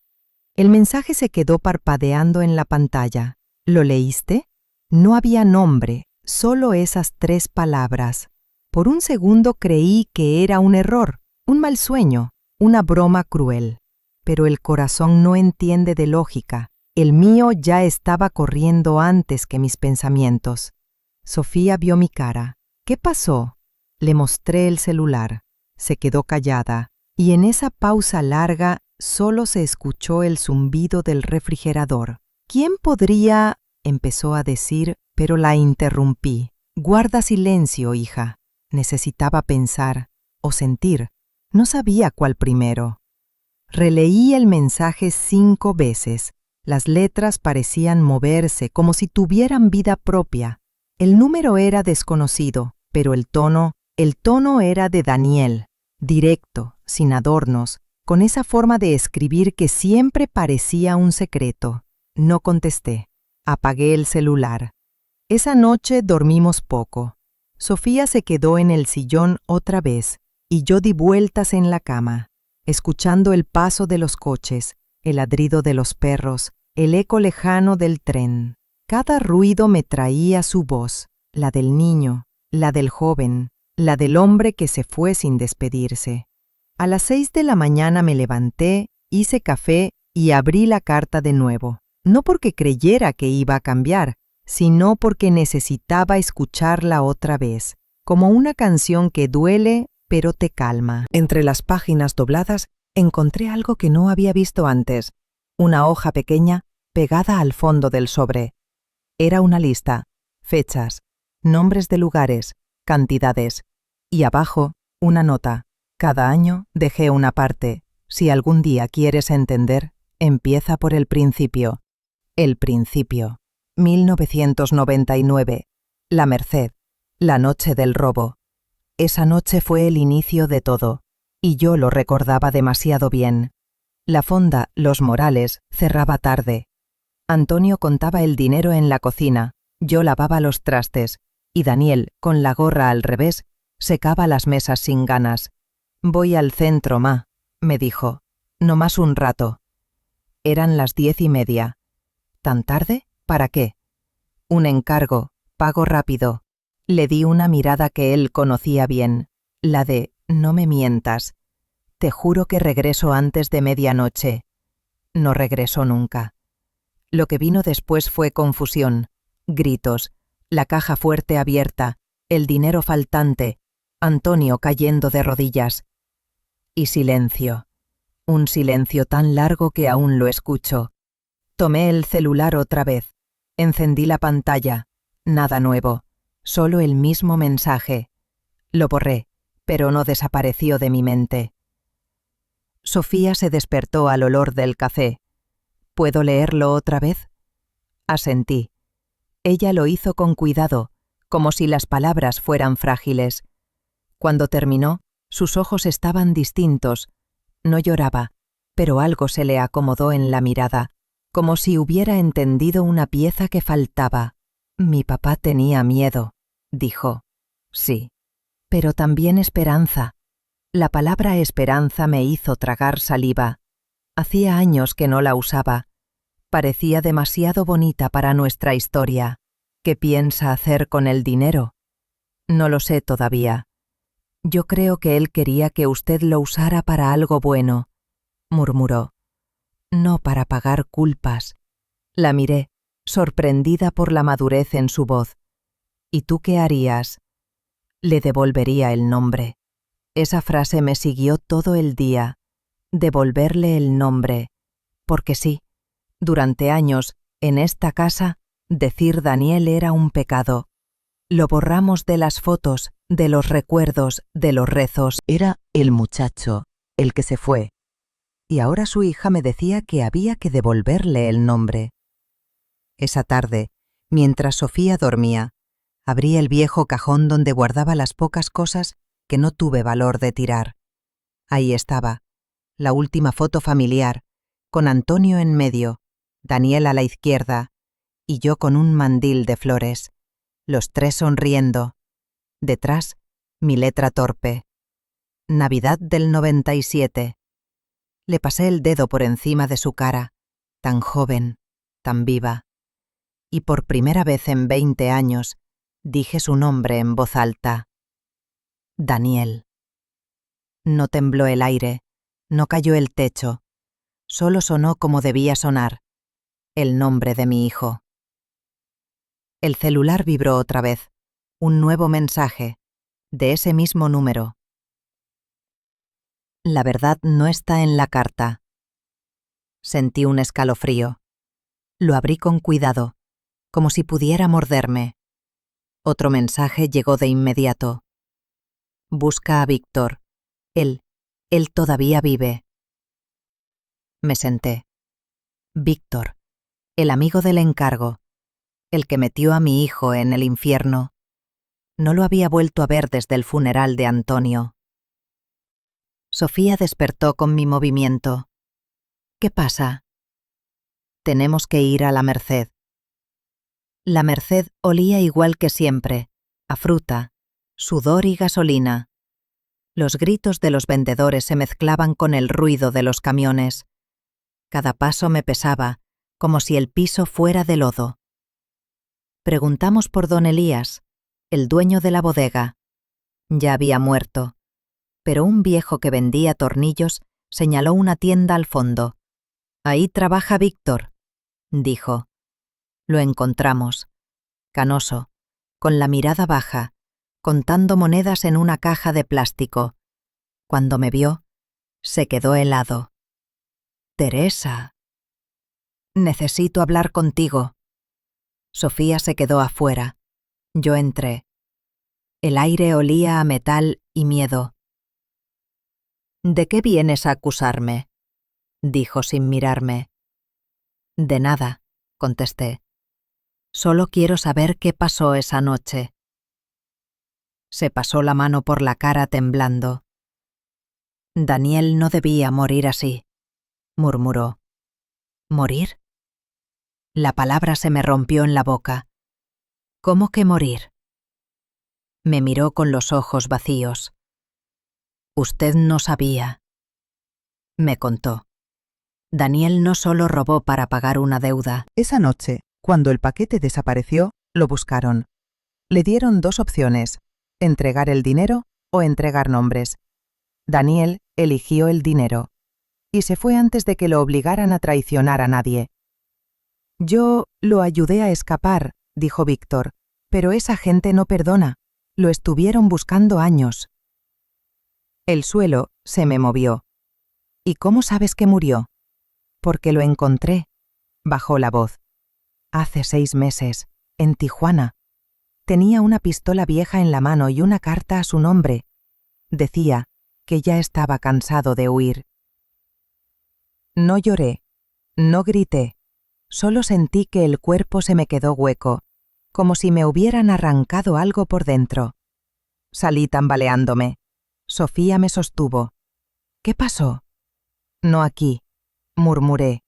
Speaker 2: El mensaje se quedó parpadeando en la pantalla. ¿Lo leíste? No había nombre, solo esas 3 palabras. Por un segundo creí que era un error, un mal sueño, una broma cruel. Pero el corazón no entiende de lógica. El mío ya estaba corriendo antes que mis pensamientos. Sofía vio mi cara. ¿Qué pasó? Le mostré el celular. Se quedó callada, y en esa pausa larga solo se escuchó el zumbido del refrigerador. ¿Quién podría? Empezó a decir, pero la interrumpí. Guarda silencio, hija. Necesitaba pensar o sentir. No sabía cuál primero. Releí el mensaje 5 veces. Las letras parecían moverse como si tuvieran vida propia. El número era desconocido, pero el tono era de Daniel, directo, sin adornos, con esa forma de escribir que siempre parecía un secreto. No contesté. Apagué el celular. Esa noche dormimos poco. Sofía se quedó en el sillón otra vez, y yo di vueltas en la cama, escuchando el paso de los coches, el ladrido de los perros, el eco lejano del tren. Cada ruido me traía su voz, la del niño, la del joven, la del hombre que se fue sin despedirse. A las 6 de la mañana me levanté, hice café y abrí la carta de nuevo. No porque creyera que iba a cambiar, sino porque necesitaba escucharla otra vez, como una canción que duele pero te calma. Entre las páginas dobladas encontré algo que no había visto antes, una hoja pequeña pegada al fondo del sobre. Era una lista, fechas, nombres de lugares, cantidades, y abajo una nota. Cada año dejé una parte. Si algún día quieres entender, empieza por el principio. El principio. 1999. La Merced. La noche del robo. Esa noche fue el inicio de todo, y yo lo recordaba demasiado bien. La fonda Los Morales cerraba tarde. Antonio contaba el dinero en la cocina, yo lavaba los trastes, y Daniel, con la gorra al revés, secaba las mesas sin ganas. «Voy al centro, ma», me dijo. «No más un rato». Eran las 10:30. ¿Tan tarde? ¿Para qué? Un encargo, pago rápido. Le di una mirada que él conocía bien, la de «no me mientas». Te juro que regreso antes de medianoche. No regresó nunca. Lo que vino después fue confusión, gritos, la caja fuerte abierta, el dinero faltante, Antonio cayendo de rodillas. Y silencio. Un silencio tan largo que aún lo escucho. Tomé el celular otra vez. Encendí la pantalla. Nada nuevo. Solo el mismo mensaje. Lo borré, pero no desapareció de mi mente. Sofía se despertó al olor del café. ¿Puedo leerlo otra vez? Asentí. Ella lo hizo con cuidado, como si las palabras fueran frágiles. Cuando terminó, sus ojos estaban distintos. No lloraba, pero algo se le acomodó en la mirada, como si hubiera entendido una pieza que faltaba. Mi papá tenía miedo, dijo. Sí, pero también esperanza. La palabra esperanza me hizo tragar saliva. Hacía años que no la usaba. Parecía demasiado bonita para nuestra historia. ¿Qué piensa hacer con el dinero? No lo sé todavía. Yo creo que él quería que usted lo usara para algo bueno, murmuró. No para pagar culpas. La miré, sorprendida por la madurez en su voz. ¿Y tú qué harías? Le devolvería el nombre. Esa frase me siguió todo el día. Devolverle el nombre. Porque sí, durante años, en esta casa, decir Daniel era un pecado. Lo borramos de las fotos, de los recuerdos, de los rezos.
Speaker 1: Era el muchacho, el que se fue. Y ahora su hija me decía que había que devolverle el nombre. Esa tarde, mientras Sofía dormía, abrí el viejo cajón donde guardaba las pocas cosas que no tuve valor de tirar. Ahí estaba, la última foto familiar, con Antonio en medio, Daniel a la izquierda, y yo con un mandil de flores, los 3 sonriendo. Detrás, mi letra torpe. Navidad del 97. Le pasé el dedo por encima de su cara. tan joven, tan viva. Y por primera vez en 20 años dije su nombre en voz alta. Daniel. No tembló el aire, no cayó el techo, solo sonó como debía sonar, el nombre de mi hijo. El celular vibró otra vez, un nuevo mensaje, de ese mismo número. La verdad no está en la carta. Sentí un escalofrío. Lo abrí con cuidado, como si pudiera morderme. Otro mensaje llegó de inmediato. Busca a Víctor. Él todavía vive. Me senté. Víctor, el amigo del encargo, el que metió a mi hijo en el infierno. No lo había vuelto a ver desde el funeral de Antonio. Sofía despertó con mi movimiento. ¿Qué pasa? Tenemos que ir a la Merced. La Merced olía igual que siempre, a fruta, sudor y gasolina. Los gritos de los vendedores se mezclaban con el ruido de los camiones. Cada paso me pesaba, como si el piso fuera de lodo. Preguntamos por don Elías, el dueño de la bodega. Ya había muerto, pero un viejo que vendía tornillos señaló una tienda al fondo. «Ahí trabaja Víctor», dijo. Lo encontramos, canoso, con la mirada baja, contando monedas en una caja de plástico. Cuando me vio, se quedó helado. «Teresa». «Necesito hablar contigo». Sofía se quedó afuera. Yo entré. El aire olía a metal y miedo. «¿De qué vienes a acusarme?», dijo sin mirarme. «De nada», contesté. «Solo quiero saber qué pasó esa noche». Se pasó la mano por la cara temblando. «Daniel no debía morir así», murmuró. «¿Morir?». La palabra se me rompió en la boca. «¿Cómo que morir?». Me miró con los ojos vacíos. «Usted no sabía». Me contó. Daniel no solo robó para pagar una deuda.
Speaker 2: Esa noche, cuando el paquete desapareció, lo buscaron. Le dieron 2 opciones, entregar el dinero o entregar nombres. Daniel eligió el dinero y se fue antes de que lo obligaran a traicionar a nadie. «Yo lo ayudé a escapar», dijo Víctor, «pero esa gente no perdona. Lo estuvieron buscando años». El suelo se me movió. «¿Y cómo sabes que murió?». «Porque lo encontré», bajó la voz. «Hace 6 meses, en Tijuana. Tenía una pistola vieja en la mano y una carta a su nombre. Decía que ya estaba cansado de huir». No lloré, no grité, solo sentí que el cuerpo se me quedó hueco, como si me hubieran arrancado algo por dentro. Salí tambaleándome. Sofía me sostuvo. «¿Qué pasó?». «No aquí», murmuré.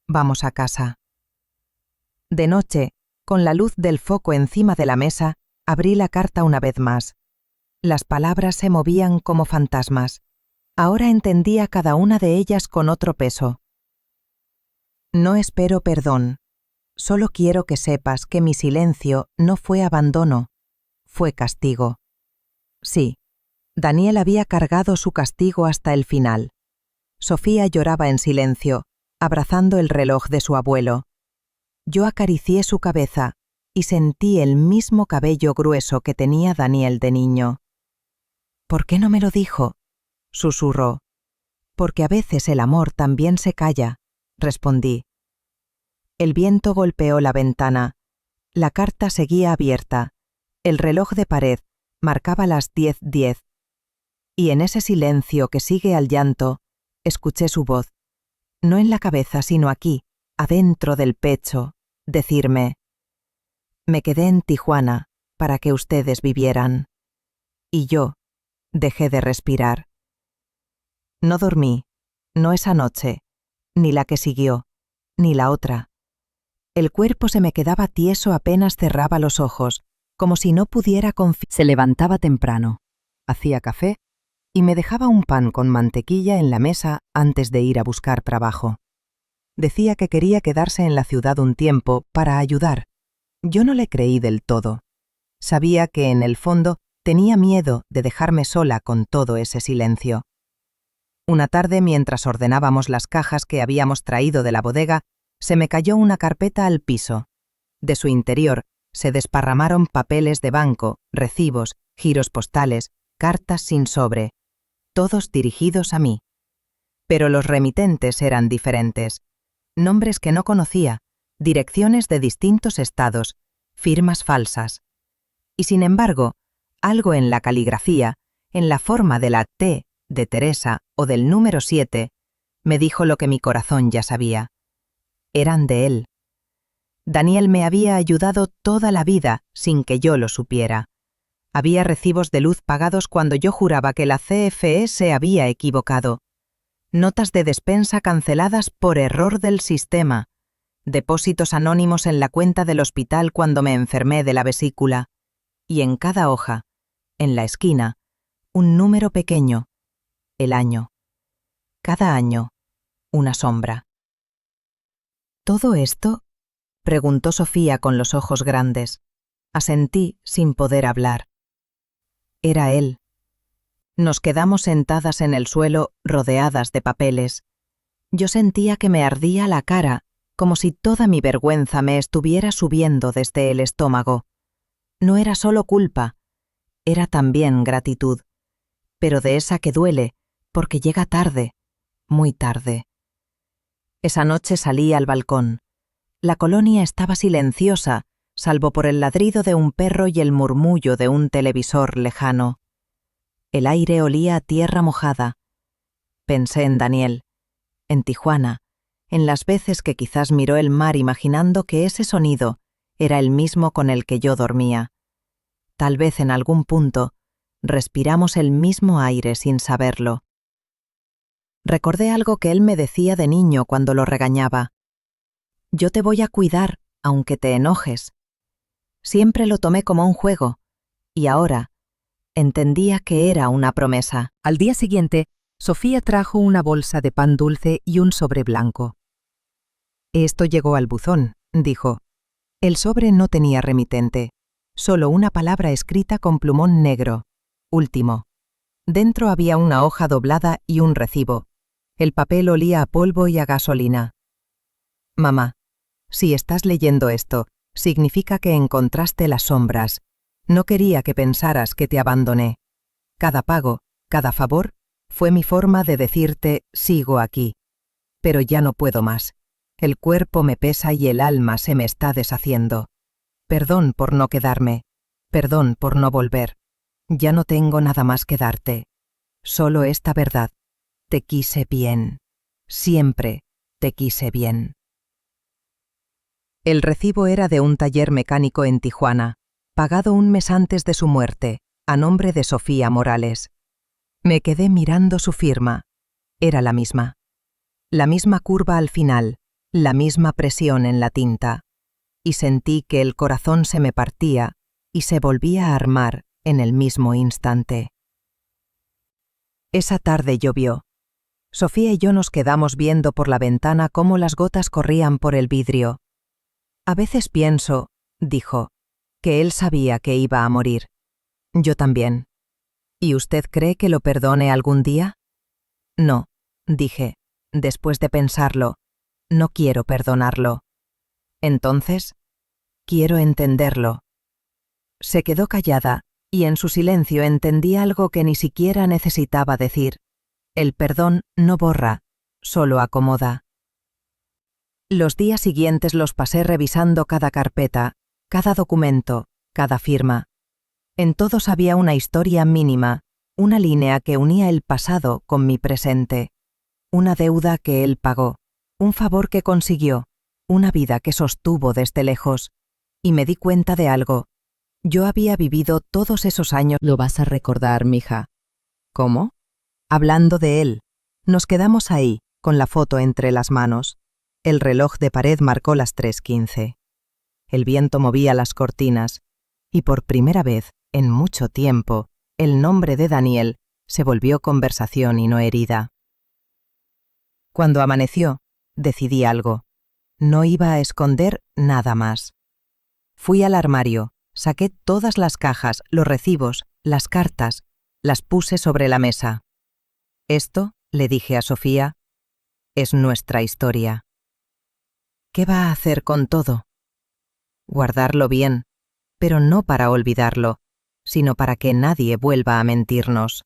Speaker 2: «Vamos a casa». De noche, con la luz del foco encima de la mesa, abrí la carta una vez más. Las palabras se movían como fantasmas. Ahora entendía cada una de ellas con otro peso. «No espero perdón. Solo quiero que sepas que mi silencio no fue abandono, fue castigo». Sí, Daniel había cargado su castigo hasta el final. Sofía lloraba en silencio, abrazando el reloj de su abuelo. Yo acaricié su cabeza y sentí el mismo cabello grueso que tenía Daniel de niño. «¿Por qué no me lo dijo?», susurró. «Porque a veces el amor también se calla», respondí. El viento golpeó la ventana. La carta seguía abierta. El reloj de pared marcaba las 10:10. Y en ese silencio que sigue al llanto, escuché su voz, no en la cabeza sino aquí, adentro del pecho, decirme: «Me quedé en Tijuana para que ustedes vivieran». Y yo dejé de respirar. No dormí, no esa noche, ni la que siguió, ni la otra. El cuerpo se me quedaba tieso apenas cerraba los ojos, como si no pudiera confiar. Se levantaba temprano, hacía café y me dejaba un pan con mantequilla en la mesa antes de ir a buscar trabajo. Decía que quería quedarse en la ciudad un tiempo para ayudar. Yo no le creí del todo. Sabía que en el fondo tenía miedo de dejarme sola con todo ese silencio. Una tarde, mientras ordenábamos las cajas que habíamos traído de la bodega, se me cayó una carpeta al piso. De su interior se desparramaron papeles de banco, recibos, giros postales, cartas sin sobre, todos dirigidos a mí. Pero los remitentes eran diferentes. Nombres que no conocía, direcciones de distintos estados, firmas falsas. Y sin embargo, algo en la caligrafía, en la forma de la T de Teresa o del número 7, me dijo lo que mi corazón ya sabía. Eran de él. Daniel me había ayudado toda la vida sin que yo lo supiera. Había recibos de luz pagados cuando yo juraba que la CFE se había equivocado. Notas de despensa canceladas por error del sistema. Depósitos anónimos en la cuenta del hospital cuando me enfermé de la vesícula. Y en cada hoja, en la esquina, un número pequeño. El año. Cada año, una sombra. ¿Todo esto? Preguntó Sofía con los ojos grandes. Asentí sin poder hablar. Era él. Nos quedamos sentadas en el suelo, rodeadas de papeles. Yo sentía que me ardía la cara, como si toda mi vergüenza me estuviera subiendo desde el estómago. No era solo culpa, era también gratitud, pero de esa que duele, porque llega tarde, muy tarde. Esa noche salí al balcón. La colonia estaba silenciosa, salvo por el ladrido de un perro y el murmullo de un televisor lejano. El aire olía a tierra mojada. Pensé en Daniel, en Tijuana, en las veces que quizás miró el mar imaginando que ese sonido era el mismo con el que yo dormía. Tal vez en algún punto respiramos el mismo aire sin saberlo. Recordé algo que él me decía de niño cuando lo regañaba. Yo te voy a cuidar, aunque te enojes. Siempre lo tomé como un juego, y ahora entendía que era una promesa.
Speaker 3: Al día siguiente, Sofía trajo una bolsa de pan dulce y un sobre blanco.
Speaker 2: Esto llegó al buzón, dijo. El sobre no tenía remitente, solo una palabra escrita con plumón negro. Último. Dentro había una hoja doblada y un recibo. El papel olía a polvo y a gasolina. Mamá, si estás leyendo esto, significa que encontraste las sombras. No quería que pensaras que te abandoné. Cada pago, cada favor, fue mi forma de decirte, sigo aquí. Pero ya no puedo más. El cuerpo me pesa y el alma se me está deshaciendo. Perdón por no quedarme. Perdón por no volver. Ya no tengo nada más que darte. Solo esta verdad. Te quise bien. Siempre te quise bien. El recibo era de un taller mecánico en Tijuana, pagado un mes antes de su muerte, a nombre de Sofía Morales. Me quedé mirando su firma. Era la misma. La misma curva al final, la misma presión en la tinta. Y sentí que el corazón se me partía y se volvía a armar en el mismo instante. Esa tarde llovió. Sofía y yo nos quedamos viendo por la ventana cómo las gotas corrían por el vidrio. A veces pienso, dijo, que él sabía que iba a morir. Yo también. ¿Y usted cree que lo perdone algún día? No, dije, después de pensarlo, no quiero perdonarlo. Entonces, quiero entenderlo. Se quedó callada, y en su silencio entendí algo que ni siquiera necesitaba decir. El perdón no borra, solo acomoda. Los días siguientes los pasé revisando cada carpeta, cada documento, cada firma. En todos había una historia mínima, una línea que unía el pasado con mi presente, una deuda que él pagó, un favor que consiguió, una vida que sostuvo desde lejos. Y me di cuenta de algo. Yo había vivido todos esos años.
Speaker 3: Lo vas a recordar, mija.
Speaker 2: ¿Cómo? Hablando de él. Nos quedamos ahí, con la foto entre las manos. El reloj de pared marcó las 3:15. El viento movía las cortinas, y por primera vez, en mucho tiempo, el nombre de Daniel se volvió conversación y no herida. Cuando amaneció, Decidí algo. No iba a esconder nada más. Fui al armario, saqué todas las cajas, los recibos, las cartas, las puse sobre la mesa. Esto, le dije a Sofía, es nuestra historia. ¿Qué va a hacer con todo? Guardarlo bien, pero no para olvidarlo, sino para que nadie vuelva a mentirnos.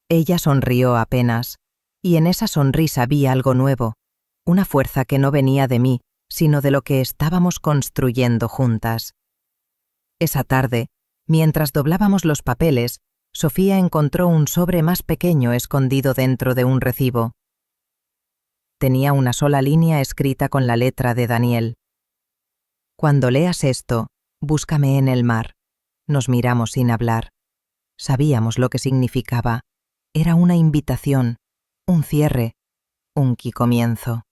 Speaker 2: Ella sonrió apenas, y en esa sonrisa vi algo nuevo, una fuerza que no venía de mí, sino de lo que estábamos construyendo juntas. Esa tarde, mientras doblábamos los papeles, Sofía encontró un sobre más pequeño escondido dentro de un recibo. Tenía una sola línea escrita con la letra de Daniel. Cuando leas esto, búscame en el mar. Nos miramos sin hablar. Sabíamos lo que significaba. Era una invitación, un cierre, un comienzo.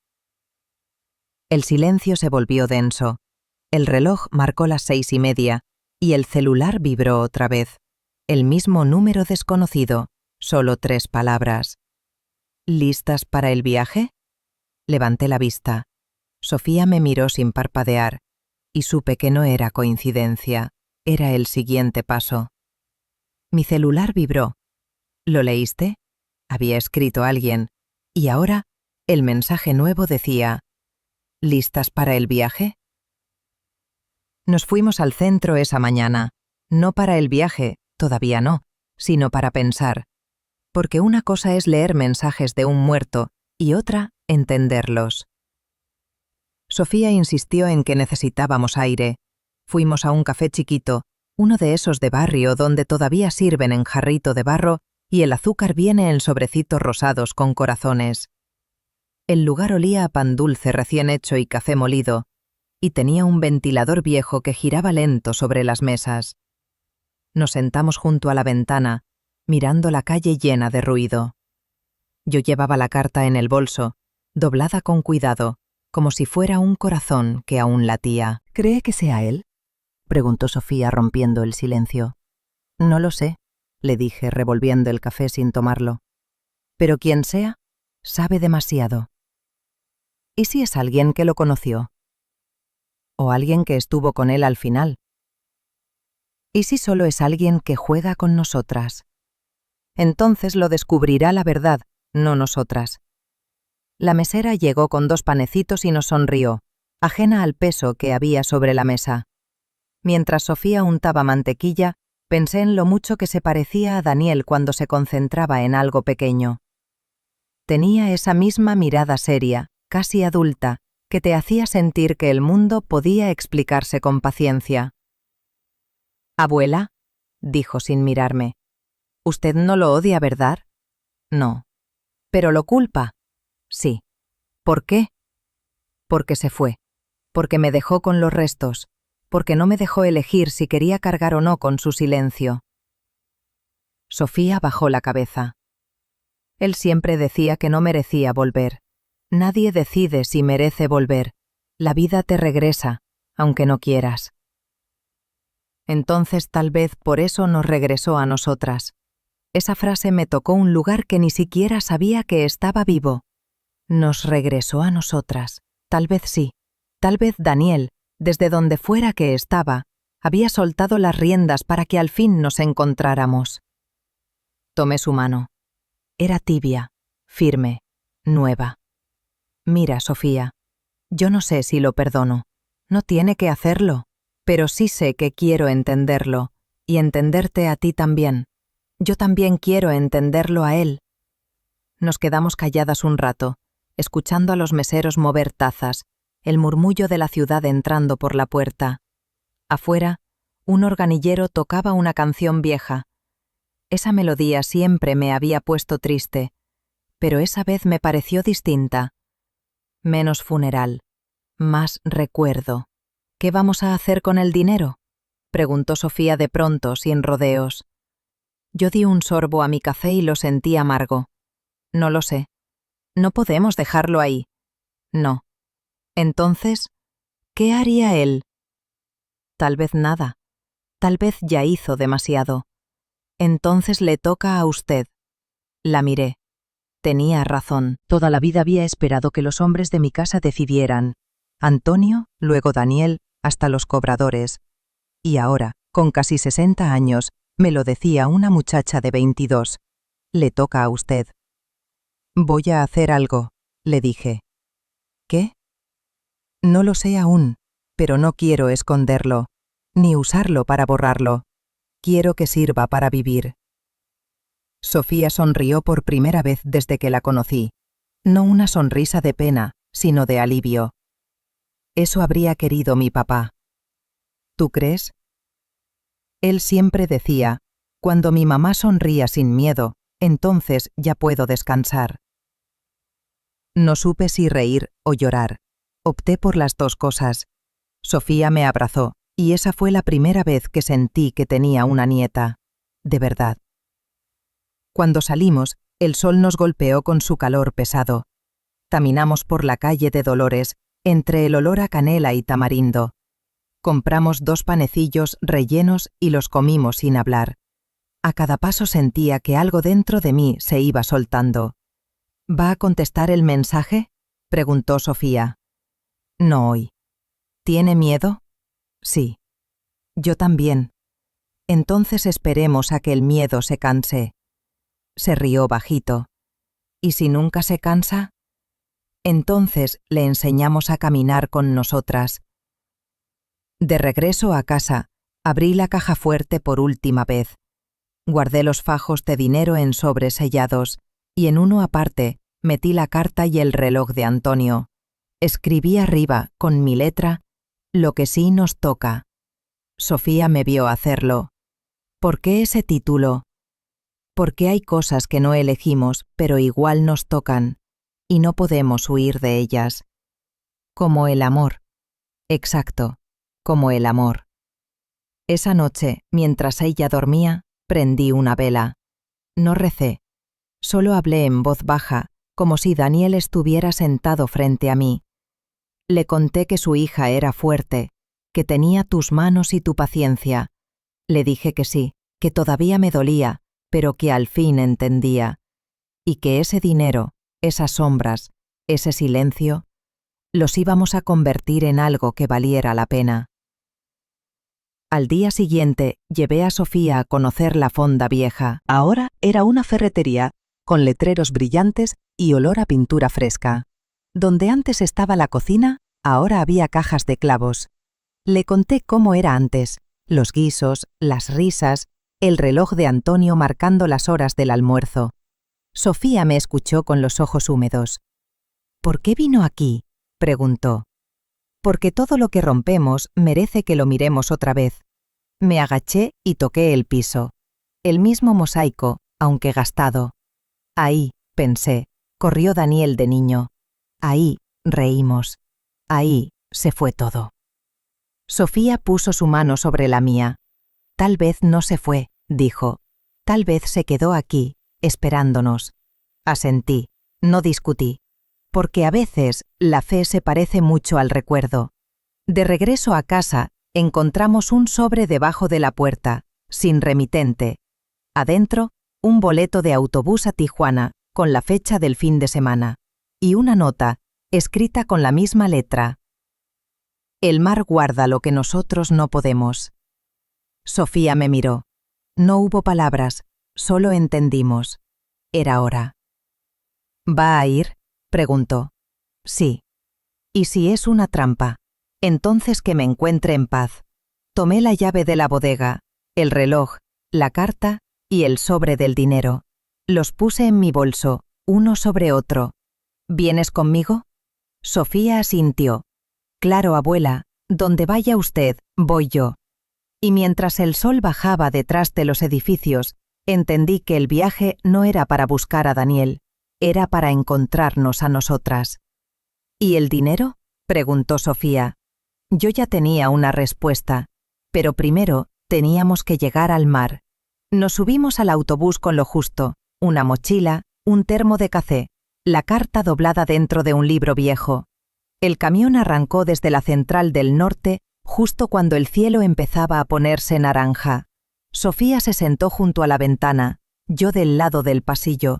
Speaker 2: El silencio se volvió denso. El reloj marcó las 6:30 y el celular vibró otra vez. El mismo número desconocido, solo 3 palabras. ¿Listas para el viaje? Levanté la vista. Sofía me miró sin parpadear y supe que no era coincidencia, era el siguiente paso. Mi celular vibró. ¿Lo leíste? Había escrito alguien, y ahora el mensaje nuevo decía: ¿listas para el viaje? Nos fuimos al centro esa mañana, no para el viaje, todavía no, sino para pensar. Porque una cosa es leer mensajes de un muerto y otra, entenderlos. Sofía insistió en que necesitábamos aire. Fuimos a un café chiquito, uno de esos de barrio donde todavía sirven en jarrito de barro y el azúcar viene en sobrecitos rosados con corazones. El lugar olía a pan dulce recién hecho y café molido, y tenía un ventilador viejo que giraba lento sobre las mesas. Nos sentamos junto a la ventana, mirando la calle llena de ruido. Yo llevaba la carta en el bolso, doblada con cuidado, como si fuera un corazón que aún latía.
Speaker 1: ¿Cree que sea él? Preguntó Sofía rompiendo el silencio.
Speaker 2: No lo sé, le dije revolviendo el café sin tomarlo. Pero quien sea, sabe demasiado. ¿Y si es alguien que lo conoció? ¿O alguien que estuvo con él al final? ¿Y si solo es alguien que juega con nosotras? Entonces lo descubrirá la verdad, no nosotras. La mesera llegó con 2 panecitos y nos sonrió, ajena al peso que había sobre la mesa. Mientras Sofía untaba mantequilla, pensé en lo mucho que se parecía a Daniel cuando se concentraba en algo pequeño. Tenía esa misma mirada seria, casi adulta, que te hacía sentir que el mundo podía explicarse con paciencia. «Abuela», dijo sin mirarme, «usted no lo odia, ¿verdad?» «No». «¿Pero lo culpa?» «Sí». «¿Por qué?» «Porque se fue. Porque me dejó con los restos. Porque no me dejó elegir si quería cargar o no con su silencio». Sofía bajó la cabeza. Él siempre decía que no merecía volver. Nadie decide si merece volver. La vida te regresa, aunque no quieras. Entonces tal vez por eso nos regresó a nosotras. Esa frase me tocó un lugar que ni siquiera sabía que estaba vivo. Nos regresó a nosotras. Tal vez sí. Tal vez Daniel, desde donde fuera que estaba, había soltado las riendas para que al fin nos encontráramos. Tomé su mano. Era tibia, firme, nueva. Mira, Sofía, yo no sé si lo perdono. No tiene que hacerlo, pero sí sé que quiero entenderlo, y entenderte a ti también. Yo también quiero entenderlo a él. Nos quedamos calladas un rato, escuchando a los meseros mover tazas, el murmullo de la ciudad entrando por la puerta. Afuera, un organillero tocaba una canción vieja. Esa melodía siempre me había puesto triste, pero esa vez me pareció distinta. Menos funeral, más recuerdo. ¿Qué vamos a hacer con el dinero?, preguntó Sofía de pronto, sin rodeos. Yo di un sorbo a mi café y lo sentí amargo. No lo sé. No podemos dejarlo ahí. No. Entonces, ¿qué haría él? Tal vez nada. Tal vez ya hizo demasiado. Entonces le toca a usted. La miré.
Speaker 3: Tenía razón. Toda la vida había esperado que los hombres de mi casa decidieran. Antonio, luego Daniel, hasta los cobradores. Y ahora, con casi 60 años, me lo decía una muchacha de 22. Le toca a usted. Voy a hacer algo, le dije. ¿Qué? No lo sé aún, pero no quiero esconderlo, ni usarlo para borrarlo. Quiero que sirva para vivir. Sofía sonrió por primera vez desde que la conocí. No una sonrisa de pena, sino de alivio. Eso habría querido mi papá. ¿Tú crees? Él siempre decía, cuando mi mamá sonría sin miedo, entonces ya puedo descansar. No supe si reír o llorar. Opté por las dos cosas. Sofía me abrazó, y esa fue la primera vez que sentí que tenía una nieta. De verdad. Cuando salimos, el sol nos golpeó con su calor pesado. Caminamos por la calle de Dolores, entre el olor a canela y tamarindo. Compramos 2 panecillos rellenos y los comimos sin hablar. A cada paso sentía que algo dentro de mí se iba soltando. ¿Va a contestar el mensaje?, preguntó Sofía. No hoy. ¿Tiene miedo? Sí. Yo también. Entonces esperemos a que el miedo se canse. Se rió bajito. ¿Y si nunca se cansa? Entonces le enseñamos a caminar con nosotras. De regreso a casa, abrí la caja fuerte por última vez. Guardé los fajos de dinero en sobres sellados, y en uno aparte metí la carta y el reloj de Antonio. Escribí arriba, con mi letra, lo que sí nos toca. Sofía me vio hacerlo. ¿Por qué ese título? Porque hay cosas que no elegimos, pero igual nos tocan, y no podemos huir de ellas. Como el amor. Exacto, como el amor. Esa noche, mientras ella dormía, prendí una vela. No recé. Solo hablé en voz baja, como si Daniel estuviera sentado frente a mí. Le conté que su hija era fuerte, que tenía tus manos y tu paciencia. Le dije que sí, que todavía me dolía, pero que al fin entendía. Y que ese dinero, esas sombras, ese silencio, los íbamos a convertir en algo que valiera la pena. Al día siguiente llevé a Sofía a conocer la fonda vieja. Ahora era una ferretería, con letreros brillantes y olor a pintura fresca. Donde antes estaba la cocina, ahora había cajas de clavos. Le conté cómo era antes, los guisos, las risas, el reloj de Antonio marcando las horas del almuerzo. Sofía me escuchó con los ojos húmedos. ¿Por qué vino aquí?, preguntó. Porque todo lo que rompemos merece que lo miremos otra vez. Me agaché y toqué el piso. El mismo mosaico, aunque gastado. Ahí, pensé, corrió Daniel de niño. Ahí, reímos. Ahí, se fue todo. Sofía puso su mano sobre la mía. Tal vez no se fue, dijo. Tal vez se quedó aquí, esperándonos. Asentí, no discutí. Porque a veces la fe se parece mucho al recuerdo. De regreso a casa, encontramos un sobre debajo de la puerta, sin remitente. Adentro, un boleto de autobús a Tijuana, con la fecha del fin de semana. Y una nota, escrita con la misma letra. El mar guarda lo que nosotros no podemos. Sofía me miró. No hubo palabras, solo entendimos. Era hora. ¿Va a ir?, preguntó. Sí. ¿Y si es una trampa? Entonces que me encuentre en paz. Tomé la llave de la bodega, el reloj, la carta y el sobre del dinero. Los puse en mi bolso, uno sobre otro. ¿Vienes conmigo? Sofía asintió. Claro, abuela, donde vaya usted, voy yo. Y mientras el sol bajaba detrás de los edificios, entendí que el viaje no era para buscar a Daniel, era para encontrarnos a nosotras. ¿Y el dinero?, preguntó Sofía. Yo ya tenía una respuesta, pero primero teníamos que llegar al mar. Nos subimos al autobús con lo justo, una mochila, un termo de café, la carta doblada dentro de un libro viejo. El camión arrancó desde la central del norte justo cuando el cielo empezaba a ponerse naranja. Sofía se sentó junto a la ventana, yo del lado del pasillo.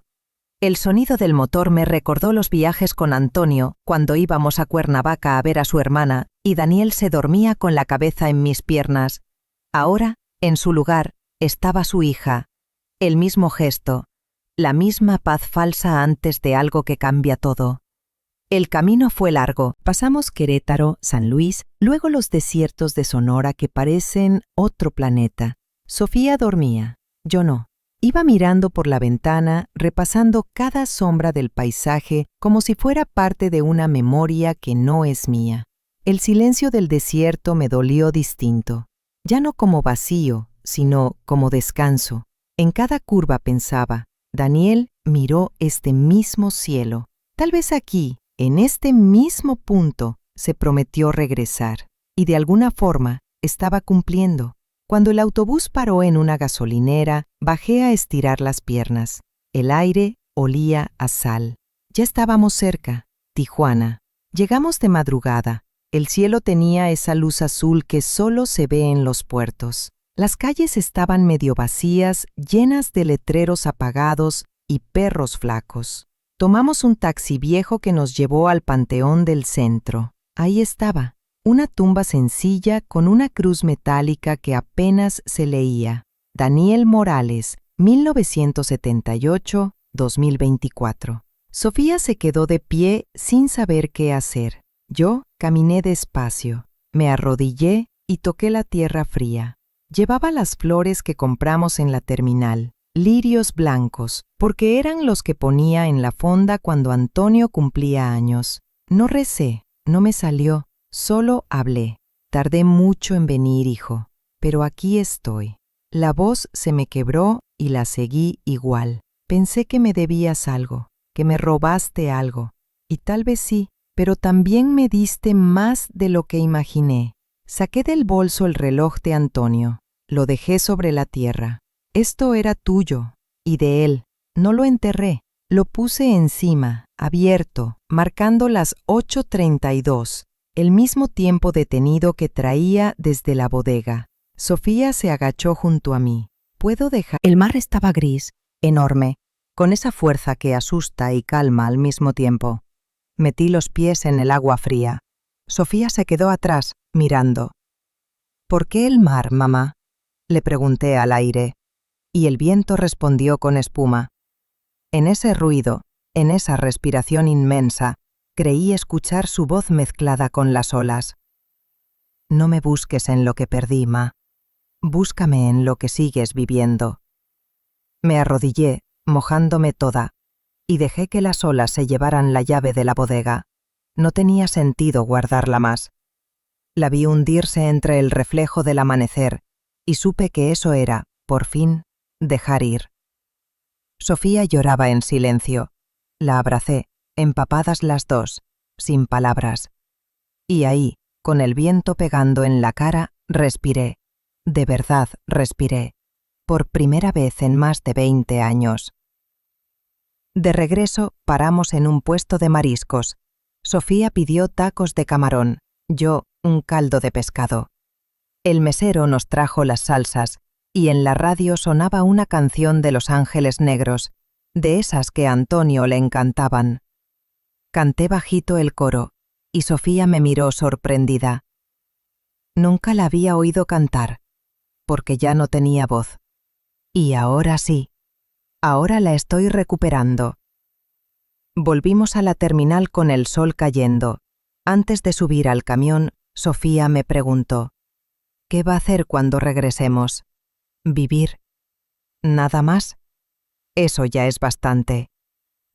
Speaker 3: El sonido del motor me recordó los viajes con Antonio cuando íbamos a Cuernavaca a ver a su hermana y Daniel se dormía con la cabeza en mis piernas. Ahora, en su lugar, estaba su hija. El mismo gesto, la misma paz falsa antes de algo que cambia todo. El camino fue largo.
Speaker 2: Pasamos Querétaro, San Luis, luego los desiertos de Sonora que parecen otro planeta. Sofía dormía, yo no. Iba mirando por la ventana, repasando cada sombra del paisaje como si fuera parte de una memoria que no es mía. El silencio del desierto me dolió distinto, ya no como vacío, sino como descanso. En cada curva pensaba, Daniel miró este mismo cielo. Tal vez aquí, en este mismo punto, se prometió regresar, y de alguna forma estaba cumpliendo. Cuando el autobús paró en una gasolinera, bajé a estirar las piernas. El aire olía a sal. Ya estábamos cerca, Tijuana. Llegamos de madrugada. El cielo tenía esa luz azul que solo se ve en los puertos. Las calles estaban medio vacías, llenas de letreros apagados y perros flacos. Tomamos un taxi viejo que nos llevó al Panteón del Centro. Ahí estaba. Una tumba sencilla con una cruz metálica que apenas se leía. Daniel Morales, 1978-2024. Sofía se quedó de pie sin saber qué hacer. Yo caminé despacio, me arrodillé y toqué la tierra fría. Llevaba las flores que compramos en la terminal, lirios blancos, porque eran los que ponía en la fonda cuando Antonio cumplía años. No recé, no me salió. Solo hablé. Tardé mucho en venir, hijo, pero aquí estoy. La voz se me quebró y la seguí igual. Pensé que me debías algo, que me robaste algo. Y tal vez sí, pero también me diste más de lo que imaginé. Saqué del bolso el reloj de Antonio. Lo dejé sobre la tierra. Esto era tuyo y de él. No lo enterré. Lo puse encima, abierto, marcando las 8:32. El mismo tiempo detenido que traía desde la bodega. Sofía se agachó junto a mí. ¿Puedo dejar?
Speaker 3: El mar estaba gris, enorme, con esa fuerza que asusta y calma al mismo tiempo. Metí los pies en el agua fría. Sofía se quedó atrás, mirando. ¿Por qué el mar, mamá?, le pregunté al aire, y el viento respondió con espuma. En ese ruido, en esa respiración inmensa, creí escuchar su voz mezclada con las olas. No me busques en lo que perdí, ma. Búscame en lo que sigues viviendo. Me arrodillé, mojándome toda, y dejé que las olas se llevaran la llave de la bodega. No tenía sentido guardarla más. La vi hundirse entre el reflejo del amanecer, y supe que eso era, por fin, dejar ir. Sofía lloraba en silencio. La abracé, empapadas las dos, sin palabras. Y ahí, con el viento pegando en la cara, respiré. De verdad respiré. Por primera vez en más de 20 años. De regreso, paramos en un puesto de mariscos. Sofía pidió tacos de camarón, yo un caldo de pescado. El mesero nos trajo las salsas, y en la radio sonaba una canción de Los Ángeles Negros, de esas que a Antonio le encantaban. Canté bajito el coro, y Sofía me miró sorprendida. Nunca la había oído cantar, porque ya no tenía voz. Y ahora sí. Ahora la estoy recuperando. Volvimos a la terminal con el sol cayendo. Antes de subir al camión, Sofía me preguntó, ¿qué va a hacer cuando regresemos? ¿Vivir? ¿Nada más? Eso ya es bastante.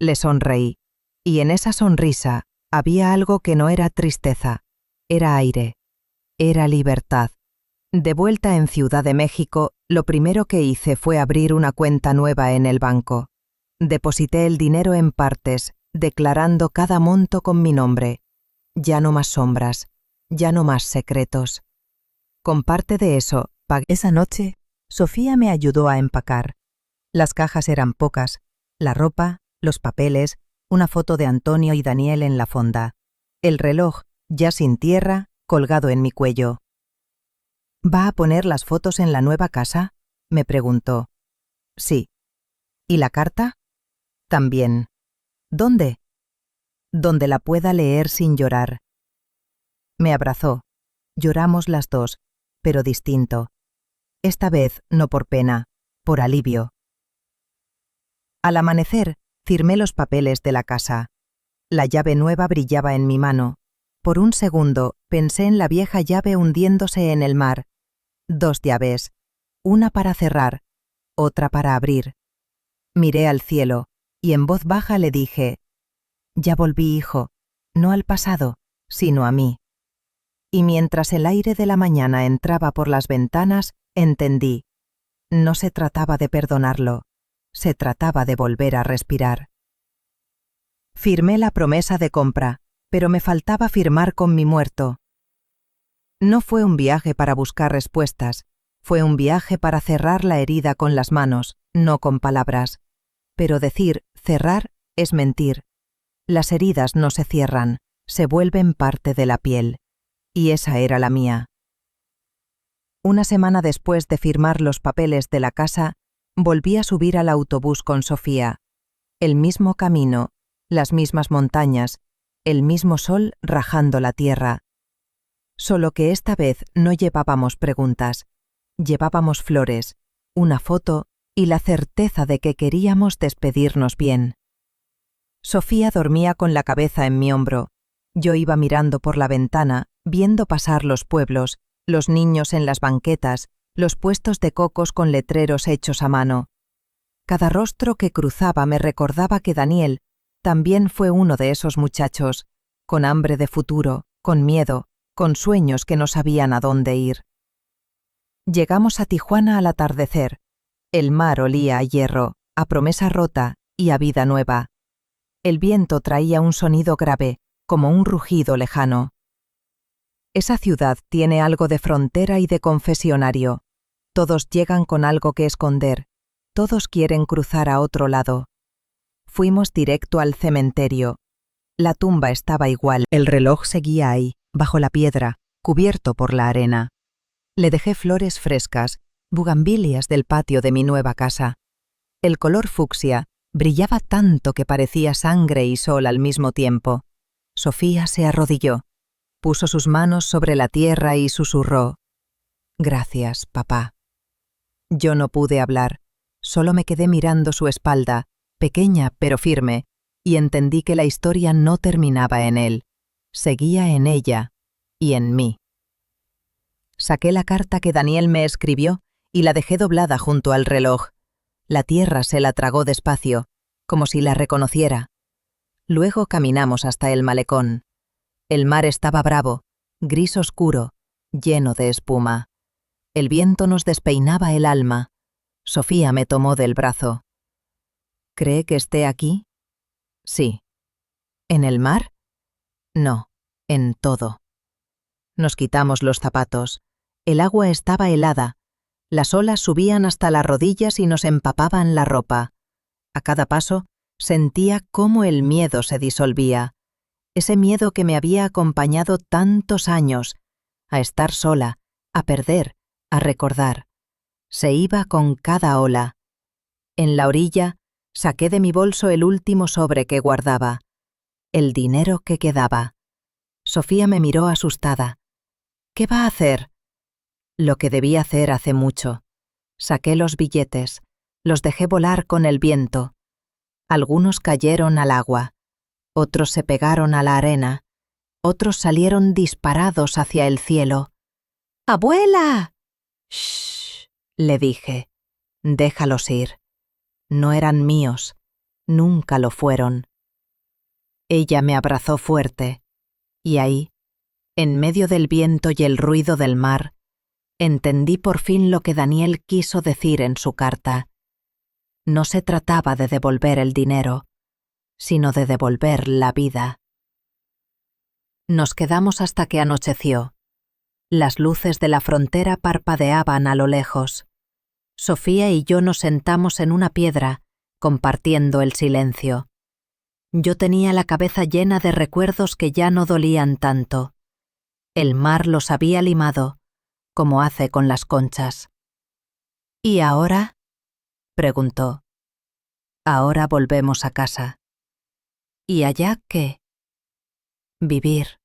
Speaker 3: Le sonreí. Y en esa sonrisa había algo que no era tristeza, era aire, era libertad. De vuelta en Ciudad de México, lo primero que hice fue abrir una cuenta nueva en el banco. Deposité el dinero en partes, declarando cada monto con mi nombre. Ya no más sombras, ya no más secretos. Con parte de eso, pagué. Esa noche, Sofía me ayudó a empacar. Las cajas eran pocas, la ropa, los papeles, una foto de Antonio y Daniel en la fonda. El reloj, ya sin tierra, colgado en mi cuello. ¿Va a poner las fotos en la nueva casa?, me preguntó. Sí. ¿Y la carta?
Speaker 1: También. ¿Dónde? Donde la pueda leer sin llorar. Me abrazó. Lloramos las dos, pero distinto. Esta vez no por pena, por alivio. Al amanecer, firmé los papeles de la casa. La llave nueva brillaba en mi mano. Por un segundo pensé en la vieja llave hundiéndose en el mar. 2 llaves, una para cerrar, otra para abrir. Miré al cielo y en voz baja le dije: «Ya volví, hijo, no al pasado, sino a mí». Y mientras el aire de la mañana entraba por las ventanas, entendí. No se trataba de perdonarlo, se trataba de volver a respirar. Firmé la promesa de compra, pero me faltaba firmar con mi muerto. No fue un viaje para buscar respuestas, fue un viaje para cerrar la herida con las manos, no con palabras. Pero decir cerrar es mentir. Las heridas no se cierran, se vuelven parte de la piel. Y esa era la mía. Una semana después de firmar los papeles de la casa, volví a subir al autobús con Sofía. El mismo camino, las mismas montañas, el mismo sol rajando la tierra. Solo que esta vez no llevábamos preguntas, llevábamos flores, una foto y la certeza de que queríamos despedirnos bien. Sofía dormía con la cabeza en mi hombro. Yo iba mirando por la ventana, viendo pasar los pueblos, los niños en las banquetas, los puestos de cocos con letreros hechos a mano. Cada rostro que cruzaba me recordaba que Daniel también fue uno de esos muchachos, con hambre de futuro, con miedo, con sueños que no sabían a dónde ir. Llegamos a Tijuana al atardecer. El mar olía a hierro, a promesa rota y a vida nueva. El viento traía un sonido grave, como un rugido lejano. Esa ciudad tiene algo de frontera y de confesionario. Todos llegan con algo que esconder. Todos quieren cruzar a otro lado. Fuimos directo al cementerio. La tumba estaba igual. El reloj seguía ahí, bajo la piedra, cubierto por la arena. Le dejé flores frescas, bugambilias del patio de mi nueva casa. El color fucsia brillaba tanto que parecía sangre y sol al mismo tiempo. Sofía se arrodilló, puso sus manos sobre la tierra y susurró: «Gracias, papá». Yo no pude hablar, solo me quedé mirando su espalda, pequeña pero firme, y entendí que la historia no terminaba en él, seguía en ella y en mí. Saqué la carta que Daniel me escribió y la dejé doblada junto al reloj. La tierra se la tragó despacio, como si la reconociera. Luego caminamos hasta el malecón. El mar estaba bravo, gris oscuro, lleno de espuma. El viento nos despeinaba el alma. Sofía me tomó del brazo. «¿Cree que esté aquí?» «Sí». «¿En el mar?» «No, en todo». Nos quitamos los zapatos. El agua estaba helada. Las olas subían hasta las rodillas y nos empapaban la ropa. A cada paso sentía cómo el miedo se disolvía. Ese miedo que me había acompañado tantos años, a estar sola, a perder, a recordar. Se iba con cada ola. En la orilla saqué de mi bolso el último sobre que guardaba, el dinero que quedaba. Sofía me miró asustada. «¿Qué va a hacer?» Lo que debí hacer hace mucho. Saqué los billetes, los dejé volar con el viento. Algunos cayeron al agua, otros se pegaron a la arena, otros salieron disparados hacia el cielo. «¡Abuela!» «Shh», le dije. «Déjalos ir. No eran míos, nunca lo fueron». Ella me abrazó fuerte, y ahí, en medio del viento y el ruido del mar, entendí por fin lo que Daniel quiso decir en su carta. No se trataba de devolver el dinero, sino de devolver la vida. Nos quedamos hasta que anocheció. Las luces de la frontera parpadeaban a lo lejos. Sofía y yo nos sentamos en una piedra, compartiendo el silencio. Yo tenía la cabeza llena de recuerdos que ya no dolían tanto. El mar los había limado, como hace con las conchas. «¿Y ahora?», preguntó.
Speaker 3: Ahora volvemos a casa. ¿Y allá qué? Vivir,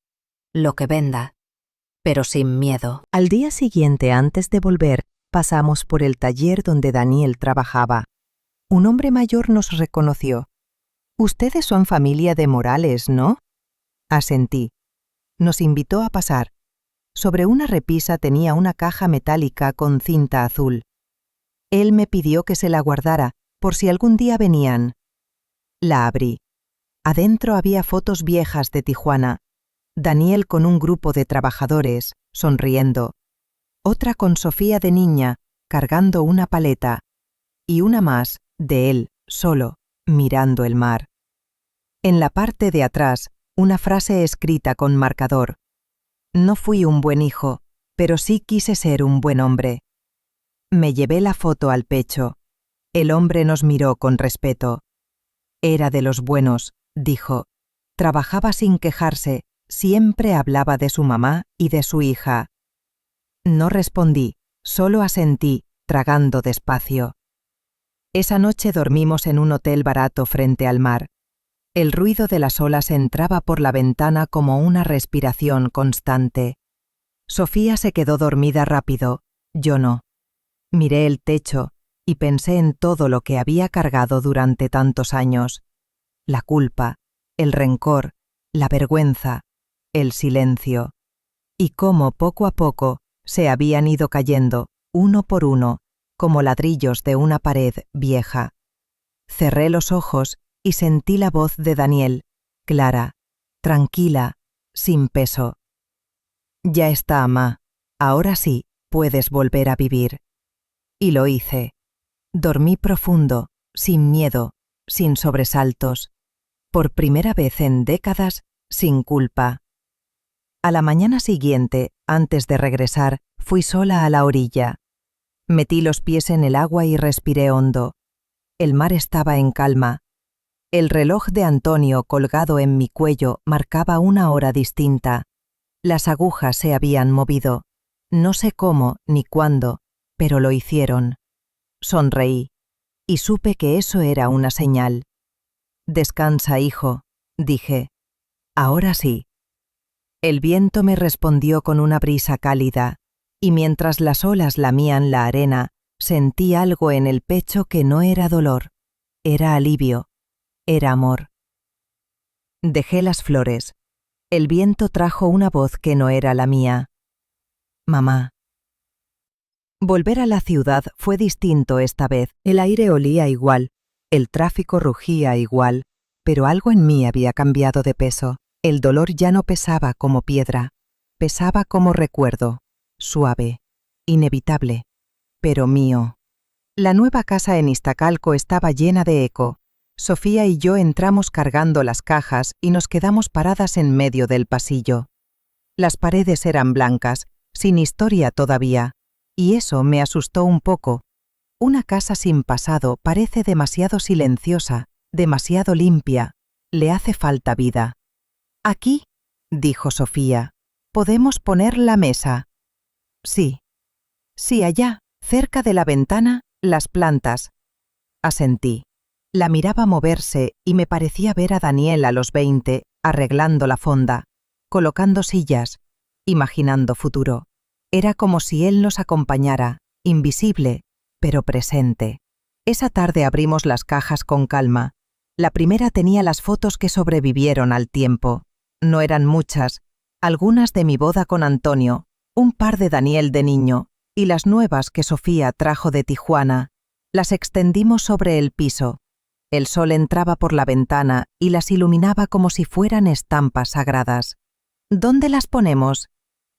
Speaker 3: lo que venda, pero sin miedo.
Speaker 2: Al día siguiente, antes de volver, pasamos por el taller donde Daniel trabajaba. Un hombre mayor nos reconoció. «Ustedes son familia de Morales, ¿no?» Asentí. Nos invitó a pasar. Sobre una repisa tenía una caja metálica con cinta azul. Él me pidió que se la guardara, por si algún día venían. La abrí. Adentro había fotos viejas de Tijuana. Daniel con un grupo de trabajadores, sonriendo. Otra con Sofía de niña, cargando una paleta. Y una más, de él, solo, mirando el mar. En la parte de atrás, una frase escrita con marcador. No fui un buen hijo, pero sí quise ser un buen hombre. Me llevé la foto al pecho. El hombre nos miró con respeto. Era de los buenos, dijo. Trabajaba sin quejarse, siempre hablaba de su mamá y de su hija. No respondí, solo asentí, tragando despacio. Esa noche dormimos en un hotel barato frente al mar. El ruido de las olas entraba por la ventana como una respiración constante. Sofía se quedó dormida rápido, yo no. Miré el techo y pensé en todo lo que había cargado durante tantos años. La culpa, el rencor, la vergüenza, el silencio. Y cómo poco a poco se habían ido cayendo, uno por uno, como ladrillos de una pared vieja. Cerré los ojos y sentí la voz de Daniel, clara, tranquila, sin peso. Ya está, mamá. Ahora sí, puedes volver a vivir. Y lo hice. Dormí profundo, sin miedo, sin sobresaltos. Por primera vez en décadas, sin culpa. A la mañana siguiente, antes de regresar, fui sola a la orilla. Metí los pies en el agua y respiré hondo. El mar estaba en calma. El reloj de Antonio colgado en mi cuello marcaba una hora distinta. Las agujas se habían movido. No sé cómo ni cuándo, pero lo hicieron. Sonreí, y supe que eso era una señal. «Descansa, hijo», dije. «Ahora sí». El viento me respondió con una brisa cálida, y mientras las olas lamían la arena, sentí algo en el pecho que no era dolor, era alivio, era amor. Dejé las flores. El viento trajo una voz que no era la mía. «Mamá». Volver a la ciudad fue distinto esta vez. El aire olía igual, el tráfico rugía igual, pero algo en mí había cambiado de peso. El dolor ya no pesaba como piedra, pesaba como recuerdo, suave, inevitable, pero mío. La nueva casa en Iztacalco estaba llena de eco. Sofía y yo entramos cargando las cajas y nos quedamos paradas en medio del pasillo. Las paredes eran blancas, sin historia todavía, y eso me asustó un poco. Una casa sin pasado parece demasiado silenciosa, demasiado limpia, le hace falta vida. «Aquí», dijo Sofía, «podemos poner la mesa». «Sí». «Sí, allá, cerca de la ventana, las plantas». Asentí. La miraba moverse y me parecía ver a Daniel a los 20, arreglando la fonda, colocando sillas, imaginando futuro. Era como si él nos acompañara, invisible, pero presente. Esa tarde abrimos las cajas con calma. La primera tenía las fotos que sobrevivieron al tiempo. No eran muchas, algunas de mi boda con Antonio, un par de Daniel de niño, y las nuevas que Sofía trajo de Tijuana. Las extendimos sobre el piso. El sol entraba por la ventana y las iluminaba como si fueran estampas sagradas. «¿Dónde las ponemos?»,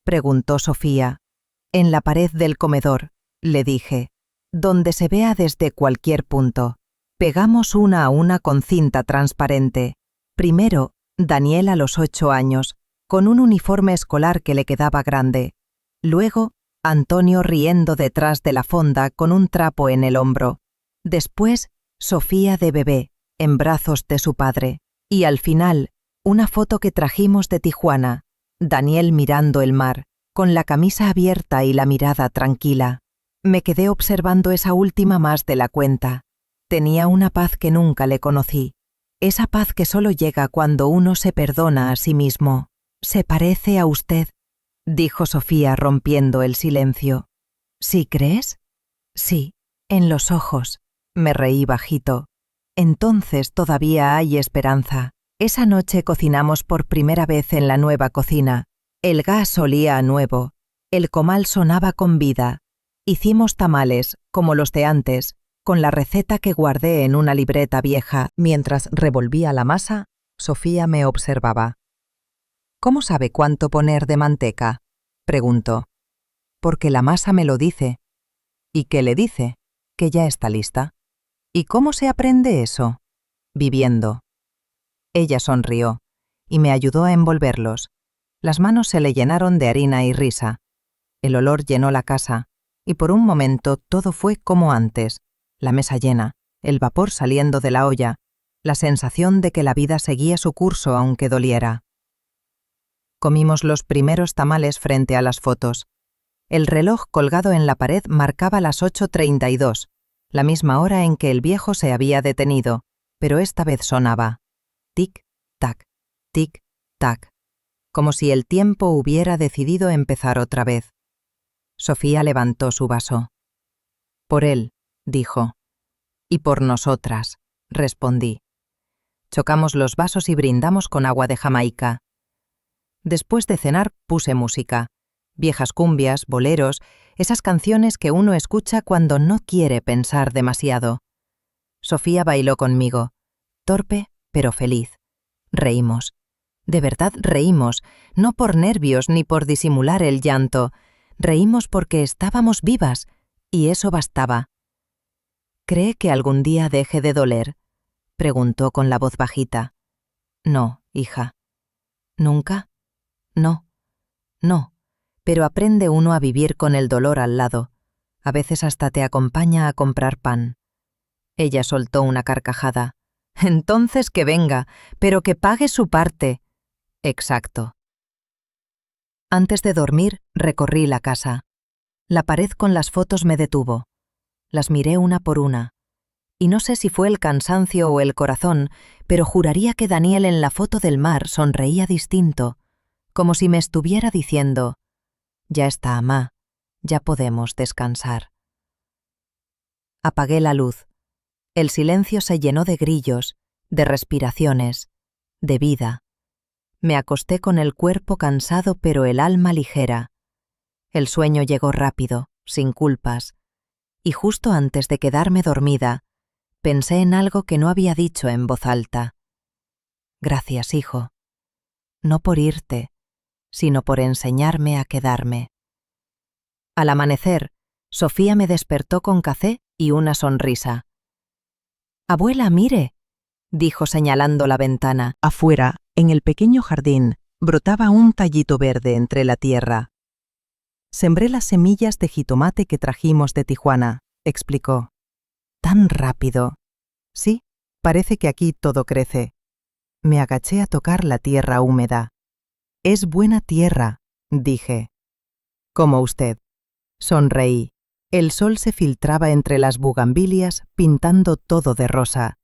Speaker 2: preguntó Sofía. «En la pared del comedor», le dije, «donde se vea desde cualquier punto». Pegamos una a una con cinta transparente. Primero, Daniel a los 8 años, con un uniforme escolar que le quedaba grande. Luego, Antonio riendo detrás de la fonda con un trapo en el hombro. Después, Sofía de bebé, en brazos de su padre. Y al final, una foto que trajimos de Tijuana, Daniel mirando el mar, con la camisa abierta y la mirada tranquila. Me quedé observando esa última más de la cuenta. Tenía una paz que nunca le conocí. Esa paz que solo llega cuando uno se perdona a sí mismo. «Se parece a usted», dijo Sofía rompiendo el silencio. «¿Sí crees?» «Sí, en los ojos», me reí bajito. «Entonces todavía hay esperanza». Esa noche cocinamos por primera vez en la nueva cocina. El gas olía a nuevo. El comal sonaba con vida. Hicimos tamales, como los de antes, con la receta que guardé en una libreta vieja. Mientras revolvía la masa, Sofía me observaba. «¿Cómo sabe cuánto poner de manteca?», preguntó. «Porque la masa me lo dice». «¿Y qué le dice?». «Que ya está lista». «¿Y cómo se aprende eso?». «Viviendo». Ella sonrió y me ayudó a envolverlos. Las manos se le llenaron de harina y risa. El olor llenó la casa y por un momento todo fue como antes. La mesa llena, el vapor saliendo de la olla, la sensación de que la vida seguía su curso aunque doliera. Comimos los primeros tamales frente a las fotos. El reloj colgado en la pared marcaba las 8:32, la misma hora en que el viejo se había detenido, pero esta vez sonaba. Tic-tac, tic-tac, como si el tiempo hubiera decidido empezar otra vez. Sofía levantó su vaso. «Por él», dijo. «Y por nosotras», respondí. Chocamos los vasos y brindamos con agua de Jamaica. Después de cenar puse música. Viejas cumbias, boleros, esas canciones que uno escucha cuando no quiere pensar demasiado. Sofía bailó conmigo, torpe pero feliz. Reímos. De verdad reímos, no por nervios ni por disimular el llanto. Reímos porque estábamos vivas, y eso bastaba. «¿Cree que algún día deje de doler?», preguntó con la voz bajita. «No, hija». «¿Nunca?» «No, no, pero aprende uno a vivir con el dolor al lado. A veces hasta te acompaña a comprar pan». Ella soltó una carcajada. «Entonces que venga, pero que pague su parte». «Exacto». Antes de dormir, recorrí la casa. La pared con las fotos me detuvo. Las miré una por una. Y no sé si fue el cansancio o el corazón, pero juraría que Daniel en la foto del mar sonreía distinto, como si me estuviera diciendo: «Ya está, amá, ya podemos descansar». Apagué la luz. El silencio se llenó de grillos, de respiraciones, de vida. Me acosté con el cuerpo cansado pero el alma ligera. El sueño llegó rápido, sin culpas, y justo antes de quedarme dormida, pensé en algo que no había dicho en voz alta. «Gracias, hijo. No por irte, sino por enseñarme a quedarme». Al amanecer, Sofía me despertó con café y una sonrisa. «Abuela, mire», dijo señalando la ventana. Afuera, en el pequeño jardín, brotaba un tallito verde entre la tierra. «Sembré las semillas de jitomate que trajimos de Tijuana», explicó. «Tan rápido». «Sí, parece que aquí todo crece». Me agaché a tocar la tierra húmeda. «Es buena tierra», dije. «Como usted». Sonreí. El sol se filtraba entre las bugambilias pintando todo de rosa.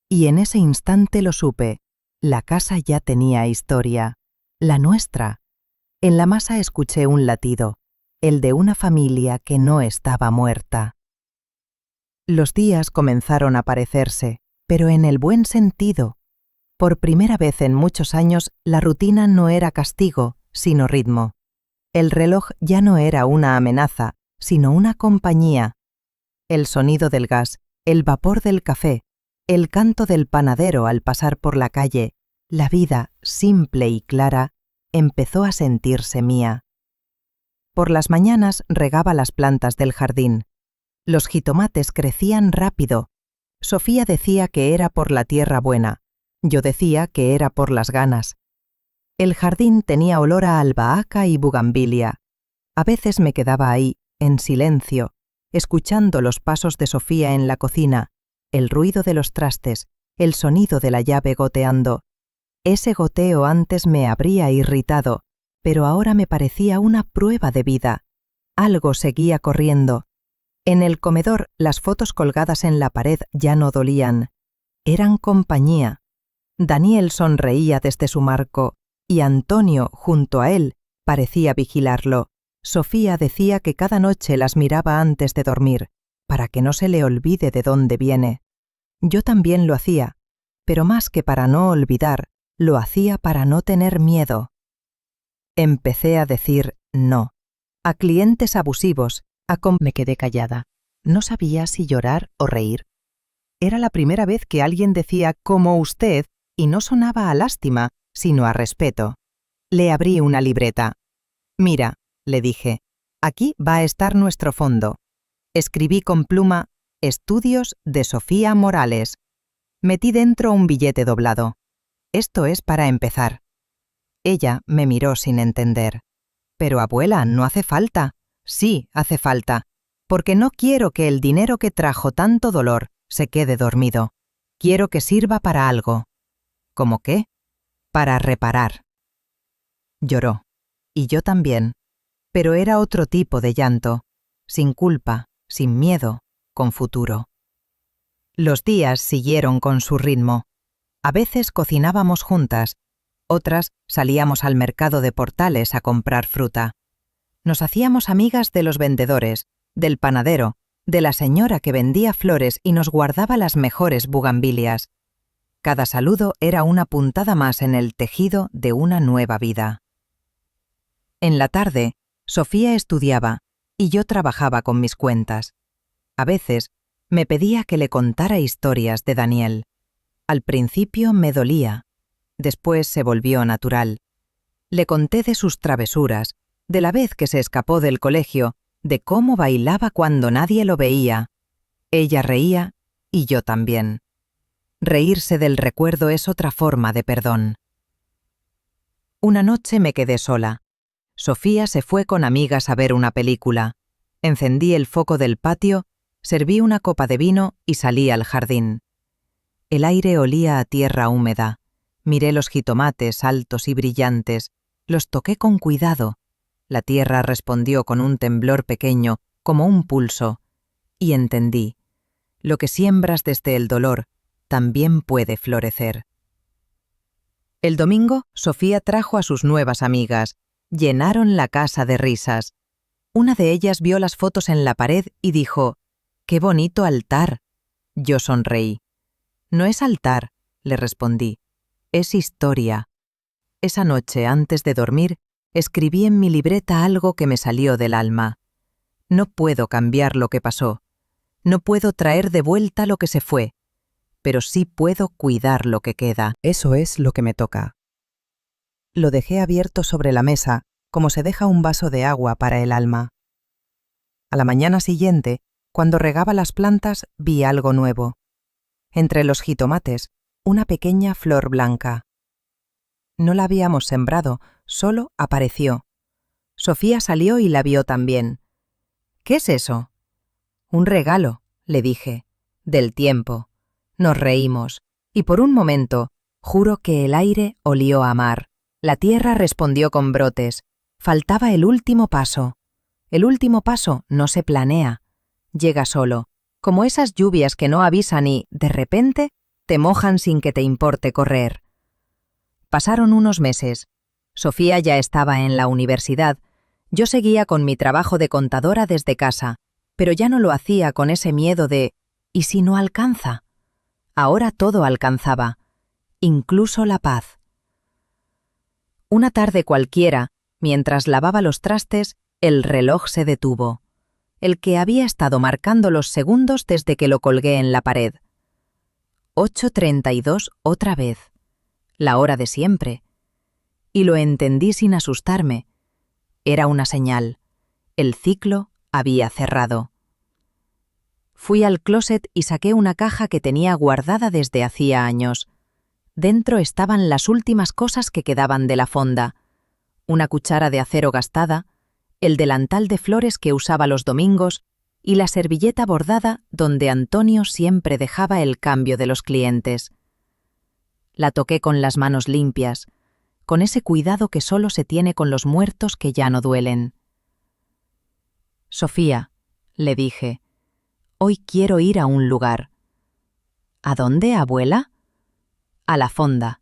Speaker 2: Y en ese instante lo supe. La casa ya tenía historia. La nuestra. En la masa escuché un latido, el de una familia que no estaba muerta. Los días comenzaron a parecerse, pero en el buen sentido. Por primera vez en muchos años, la rutina no era castigo, sino ritmo. El reloj ya no era una amenaza, sino una compañía. El sonido del gas, el vapor del café, el canto del panadero al pasar por la calle, la vida, simple y clara, empezó a sentirse mía. Por las mañanas regaba las plantas del jardín. Los jitomates crecían rápido. Sofía decía que era por la tierra buena. Yo decía que era por las ganas. El jardín tenía olor a albahaca y bugambilia. A veces me quedaba ahí, en silencio, escuchando los pasos de Sofía en la cocina, el ruido de los trastes, el sonido de la llave goteando. Ese goteo antes me habría irritado, pero ahora me parecía una prueba de vida. Algo seguía corriendo. En el comedor, las fotos colgadas en la pared ya no dolían. Eran compañía. Daniel sonreía desde su marco, y Antonio, junto a él, parecía vigilarlo. Sofía decía que cada noche las miraba antes de dormir, para que no se le olvide de dónde viene. Yo también lo hacía, pero más que para no olvidar, lo hacía para no tener miedo. Empecé a decir no. A clientes abusivos, me quedé callada. No sabía si llorar o reír. Era la primera vez que alguien decía «como usted» y no sonaba a lástima, sino a respeto. Le abrí una libreta. «Mira», le dije, «aquí va a estar nuestro fondo». Escribí con pluma «Estudios de Sofía Morales». Metí dentro un billete doblado. «Esto es para empezar». Ella me miró sin entender. «Pero abuela, no hace falta». «Sí, hace falta, porque no quiero que el dinero que trajo tanto dolor se quede dormido. Quiero que sirva para algo». «¿Cómo qué?» «Para reparar». Lloró. Y yo también. Pero era otro tipo de llanto. Sin culpa, sin miedo, con futuro. Los días siguieron con su ritmo. A veces cocinábamos juntas, otras salíamos al mercado de Portales a comprar fruta. Nos hacíamos amigas de los vendedores, del panadero, de la señora que vendía flores y nos guardaba las mejores bugambilias. Cada saludo era una puntada más en el tejido de una nueva vida. En la tarde, Sofía estudiaba y yo trabajaba con mis cuentas. A veces, me pedía que le contara historias de Daniel. Al principio me dolía, después se volvió natural. Le conté de sus travesuras, de la vez que se escapó del colegio, de cómo bailaba cuando nadie lo veía. Ella reía y yo también. Reírse del recuerdo es otra forma de perdón. Una noche me quedé sola. Sofía se fue con amigas a ver una película. Encendí el foco del patio, serví una copa de vino y salí al jardín. El aire olía a tierra húmeda. Miré los jitomates altos y brillantes. Los toqué con cuidado. La tierra respondió con un temblor pequeño, como un pulso. Y entendí. Lo que siembras desde el dolor también puede florecer. El domingo, Sofía trajo a sus nuevas amigas. Llenaron la casa de risas. Una de ellas vio las fotos en la pared y dijo, «¡Qué bonito altar!». Yo sonreí. «No es altar», le respondí, «es historia». Esa noche, antes de dormir, escribí en mi libreta algo que me salió del alma. No puedo cambiar lo que pasó. No puedo traer de vuelta lo que se fue. Pero sí puedo cuidar lo que queda. Eso es lo que me toca. Lo dejé abierto sobre la mesa, como se deja un vaso de agua para el alma. A la mañana siguiente, cuando regaba las plantas, vi algo nuevo. Entre los jitomates, una pequeña flor blanca. No la habíamos sembrado, solo apareció. Sofía salió y la vio también. «¿Qué es eso?» «Un regalo», le dije, «del tiempo». Nos reímos, y por un momento, juro que el aire olió a mar. La tierra respondió con brotes. Faltaba el último paso. El último paso no se planea. Llega solo, como esas lluvias que no avisan y, de repente, te mojan sin que te importe correr. Pasaron unos meses. Sofía ya estaba en la universidad. Yo seguía con mi trabajo de contadora desde casa, pero ya no lo hacía con ese miedo de «¿y si no alcanza?». Ahora todo alcanzaba, incluso la paz. Una tarde cualquiera, mientras lavaba los trastes, el reloj se detuvo. El que había estado marcando los segundos desde que lo colgué en la pared. 8:32 otra vez. La hora de siempre. Y lo entendí sin asustarme. Era una señal. El ciclo había cerrado. Fui al closet y saqué una caja que tenía guardada desde hacía años. Dentro estaban las últimas cosas que quedaban de la fonda. Una cuchara de acero gastada, el delantal de flores que usaba los domingos y la servilleta bordada donde Antonio siempre dejaba el cambio de los clientes. La toqué con las manos limpias, con ese cuidado que solo se tiene con los muertos que ya no duelen. «Sofía», le dije,
Speaker 3: Hoy quiero ir a un lugar. ¿A dónde, abuela? A la fonda.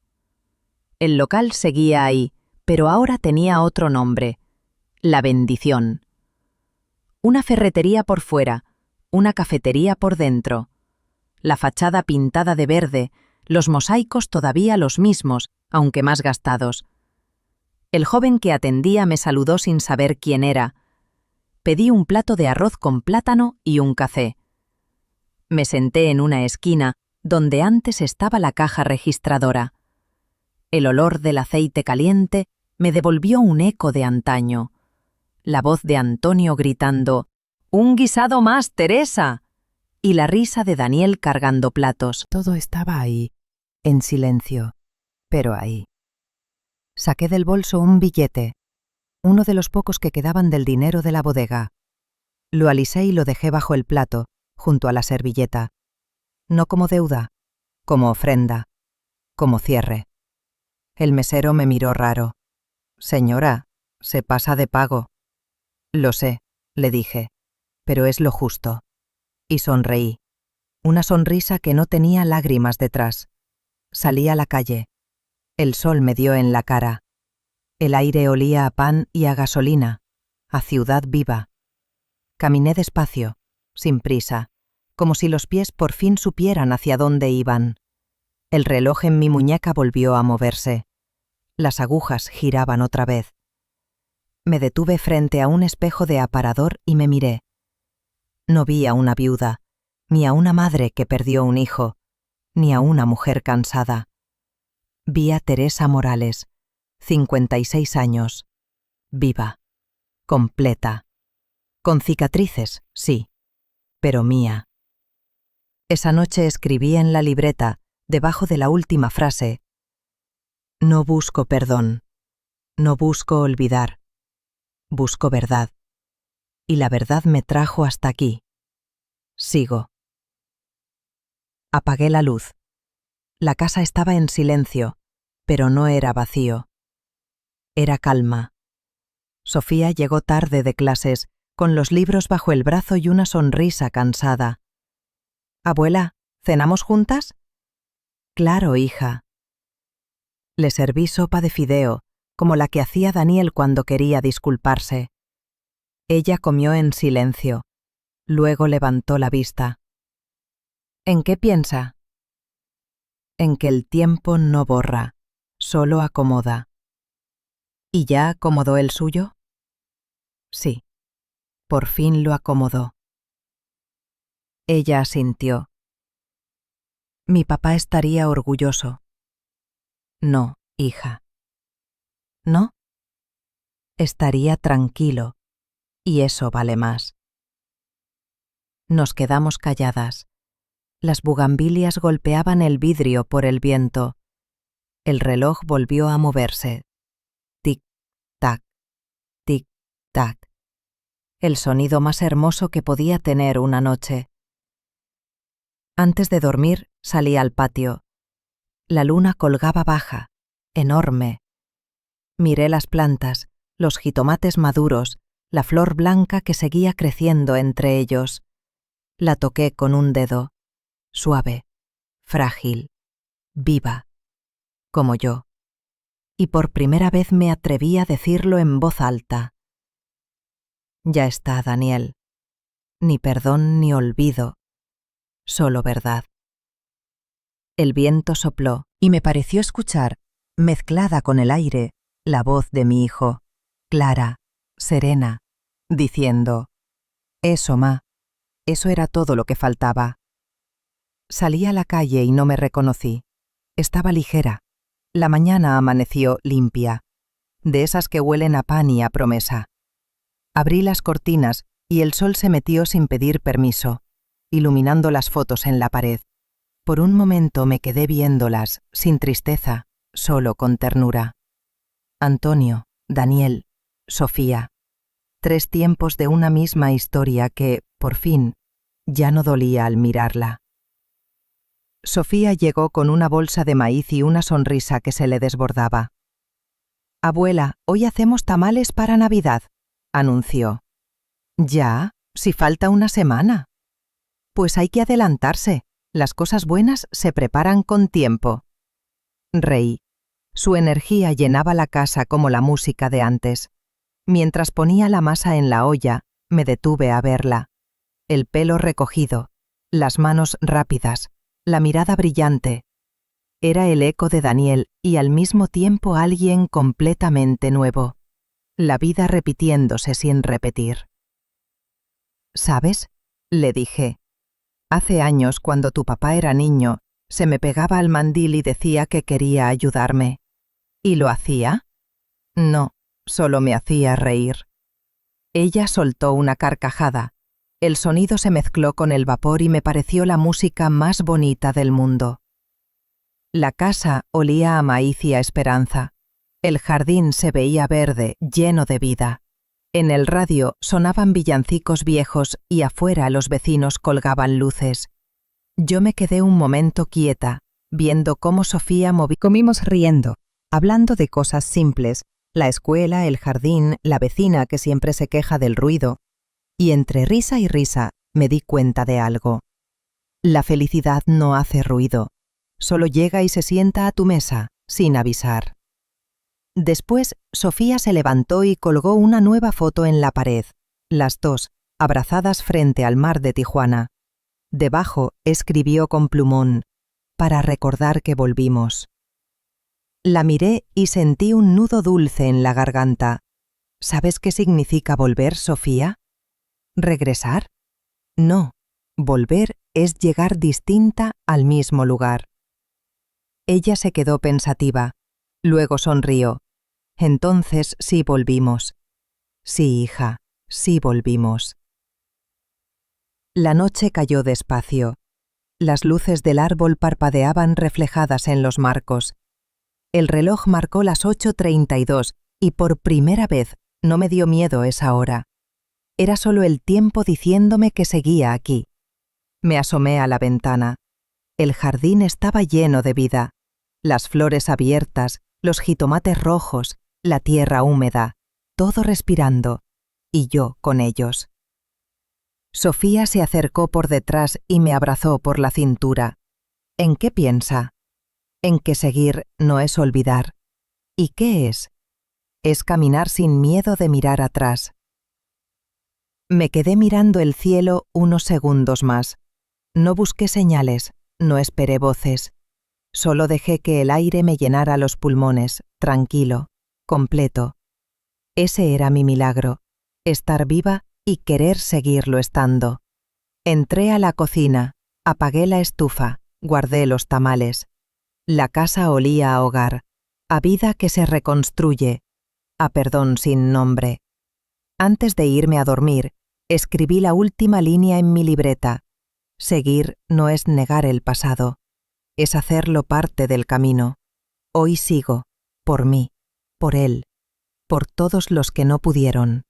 Speaker 3: El local seguía ahí, pero ahora tenía otro nombre: La Bendición. Una ferretería por fuera, una cafetería por dentro. La fachada pintada de verde, los mosaicos todavía los mismos, aunque más gastados. El joven que atendía me saludó sin saber quién era. Pedí un plato de arroz con plátano y un café. Me senté en una esquina, donde antes estaba la caja registradora. El olor del aceite caliente me devolvió un eco de antaño. La voz de Antonio gritando: «¡Un guisado más, Teresa!» y la risa de Daniel cargando platos.
Speaker 2: Todo estaba ahí, en silencio, pero ahí. Saqué del bolso un billete, uno de los pocos que quedaban del dinero de la bodega. Lo alisé y lo dejé bajo el plato, junto a la servilleta. No como deuda, como ofrenda, como cierre. El mesero me miró raro. «Señora, se pasa de pago». «Lo sé», le dije, «pero es lo justo». Y sonreí. Una sonrisa que no tenía lágrimas detrás. Salí a la calle. El sol me dio en la cara. El aire olía a pan y a gasolina, a ciudad viva. Caminé despacio, sin prisa, como si los pies por fin supieran hacia dónde iban. El reloj en mi muñeca volvió a moverse. Las agujas giraban otra vez. Me detuve frente a un espejo de aparador y me miré. No vi a una viuda, ni a una madre que perdió un hijo, ni a una mujer cansada. Vi a Teresa Morales, 56 años, viva, completa, con cicatrices, sí, pero mía. Esa noche escribí en la libreta, debajo de la última frase: «No busco perdón, no busco olvidar, busco verdad. Y la verdad me trajo hasta aquí. Sigo». Apagué la luz. La casa estaba en silencio, pero no era vacío. Era calma. Sofía llegó tarde de clases, con los libros bajo el brazo y una sonrisa cansada. «Abuela, ¿cenamos juntas?» «Claro, hija». Le serví sopa de fideo, como la que hacía Daniel cuando quería disculparse. Ella comió en silencio. Luego levantó la vista. «¿En qué piensa?» «En que el tiempo no borra, solo acomoda». «¿Y ya acomodó el suyo?» «Sí, por fin lo acomodó». Ella asintió. «Mi papá estaría orgulloso». «No, hija». «¿No?» «Estaría tranquilo. Y eso vale más». Nos quedamos calladas. Las bugambilias golpeaban el vidrio por el viento. El reloj volvió a moverse. Tic-tac, tic-tac. El sonido más hermoso que podía tener una noche. Antes de dormir, salí al patio. La luna colgaba baja, enorme. Miré las plantas, los jitomates maduros, la flor blanca que seguía creciendo entre ellos. La toqué con un dedo, suave, frágil, viva, como yo. Y por primera vez me atreví a decirlo en voz alta. «Ya está, Daniel. Ni perdón ni olvido, solo verdad». El viento sopló y me pareció escuchar, mezclada con el aire, la voz de mi hijo, clara, serena, diciendo: «Eso, ma, eso era todo lo que faltaba». Salí a la calle y no me reconocí. Estaba ligera. La mañana amaneció limpia, de esas que huelen a pan y a promesa. Abrí las cortinas y el sol se metió sin pedir permiso, iluminando las fotos en la pared. Por un momento me quedé viéndolas, sin tristeza, solo con ternura. Antonio, Daniel, Sofía. 3 tiempos de una misma historia que, por fin, ya no dolía al mirarla. Sofía llegó con una bolsa de maíz y una sonrisa que se le desbordaba. «Abuela, hoy hacemos tamales para Navidad», anunció. «¿Ya? Si falta una semana».
Speaker 1: Pues hay que adelantarse. Las cosas buenas se preparan con tiempo. Reí. Su energía llenaba la casa como la música de antes. Mientras ponía la masa en la olla, me detuve a verla. El pelo recogido, las manos rápidas, la mirada brillante. Era el eco de Daniel y al mismo tiempo alguien completamente nuevo. La vida repitiéndose sin repetir. ¿Sabes?, le dije. Hace años, cuando tu papá era niño, se me pegaba al mandil y decía que quería ayudarme. ¿Y lo hacía? No, solo me hacía reír. Ella soltó una carcajada. El sonido se mezcló con el vapor y me pareció la música más bonita del mundo. La casa olía a maíz y a esperanza. El jardín se veía verde, lleno de vida. En el radio sonaban villancicos viejos y afuera los vecinos colgaban luces. Yo me quedé un momento quieta, viendo cómo Sofía movía. Comimos riendo, hablando de cosas simples, la escuela, el jardín, la vecina que siempre se queja del ruido. Y entre risa y risa me di cuenta de algo. La felicidad no hace ruido, solo llega y se sienta a tu mesa, sin avisar. Después, Sofía se levantó y colgó una nueva foto en la pared, las dos, abrazadas frente al mar de Tijuana. Debajo escribió con plumón, para recordar que volvimos. La miré y sentí un nudo dulce en la garganta. ¿Sabes qué significa volver, Sofía? ¿Regresar? No, volver es llegar distinta al mismo lugar. Ella se quedó pensativa, luego sonrió. Entonces sí volvimos. Sí, hija, sí volvimos. La noche cayó despacio. Las luces del árbol parpadeaban reflejadas en los marcos. El reloj marcó las 8:32 y por primera vez no me dio miedo esa hora. Era solo el tiempo diciéndome que seguía aquí. Me asomé a la ventana. El jardín estaba lleno de vida. Las flores abiertas, los jitomates rojos, la tierra húmeda, todo respirando, y yo con ellos. Sofía se acercó por detrás y me abrazó por la cintura. ¿En qué piensa? En que seguir no es olvidar. ¿Y qué es? Es caminar sin miedo de mirar atrás. Me quedé mirando el cielo unos segundos más. No busqué señales, no esperé voces. Solo dejé que el aire me llenara los pulmones, tranquilo, completo. Ese era mi milagro, estar viva y querer seguirlo estando. Entré a la cocina, apagué la estufa, guardé los tamales. La casa olía a hogar, a vida que se reconstruye, a perdón sin nombre. Antes de irme a dormir, escribí la última línea en mi libreta. Seguir no es negar el pasado, es hacerlo parte del camino. Hoy sigo, por mí, por él, por todos los que no pudieron.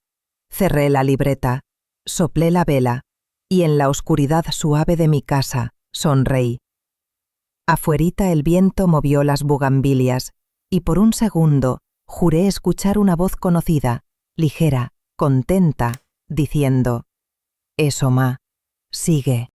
Speaker 1: Cerré la libreta, soplé la vela, y en la oscuridad suave de mi casa sonreí. Afuerita el viento movió las bugambilias, y por un segundo juré escuchar una voz conocida, ligera, contenta, diciendo: «Eso, ma, sigue».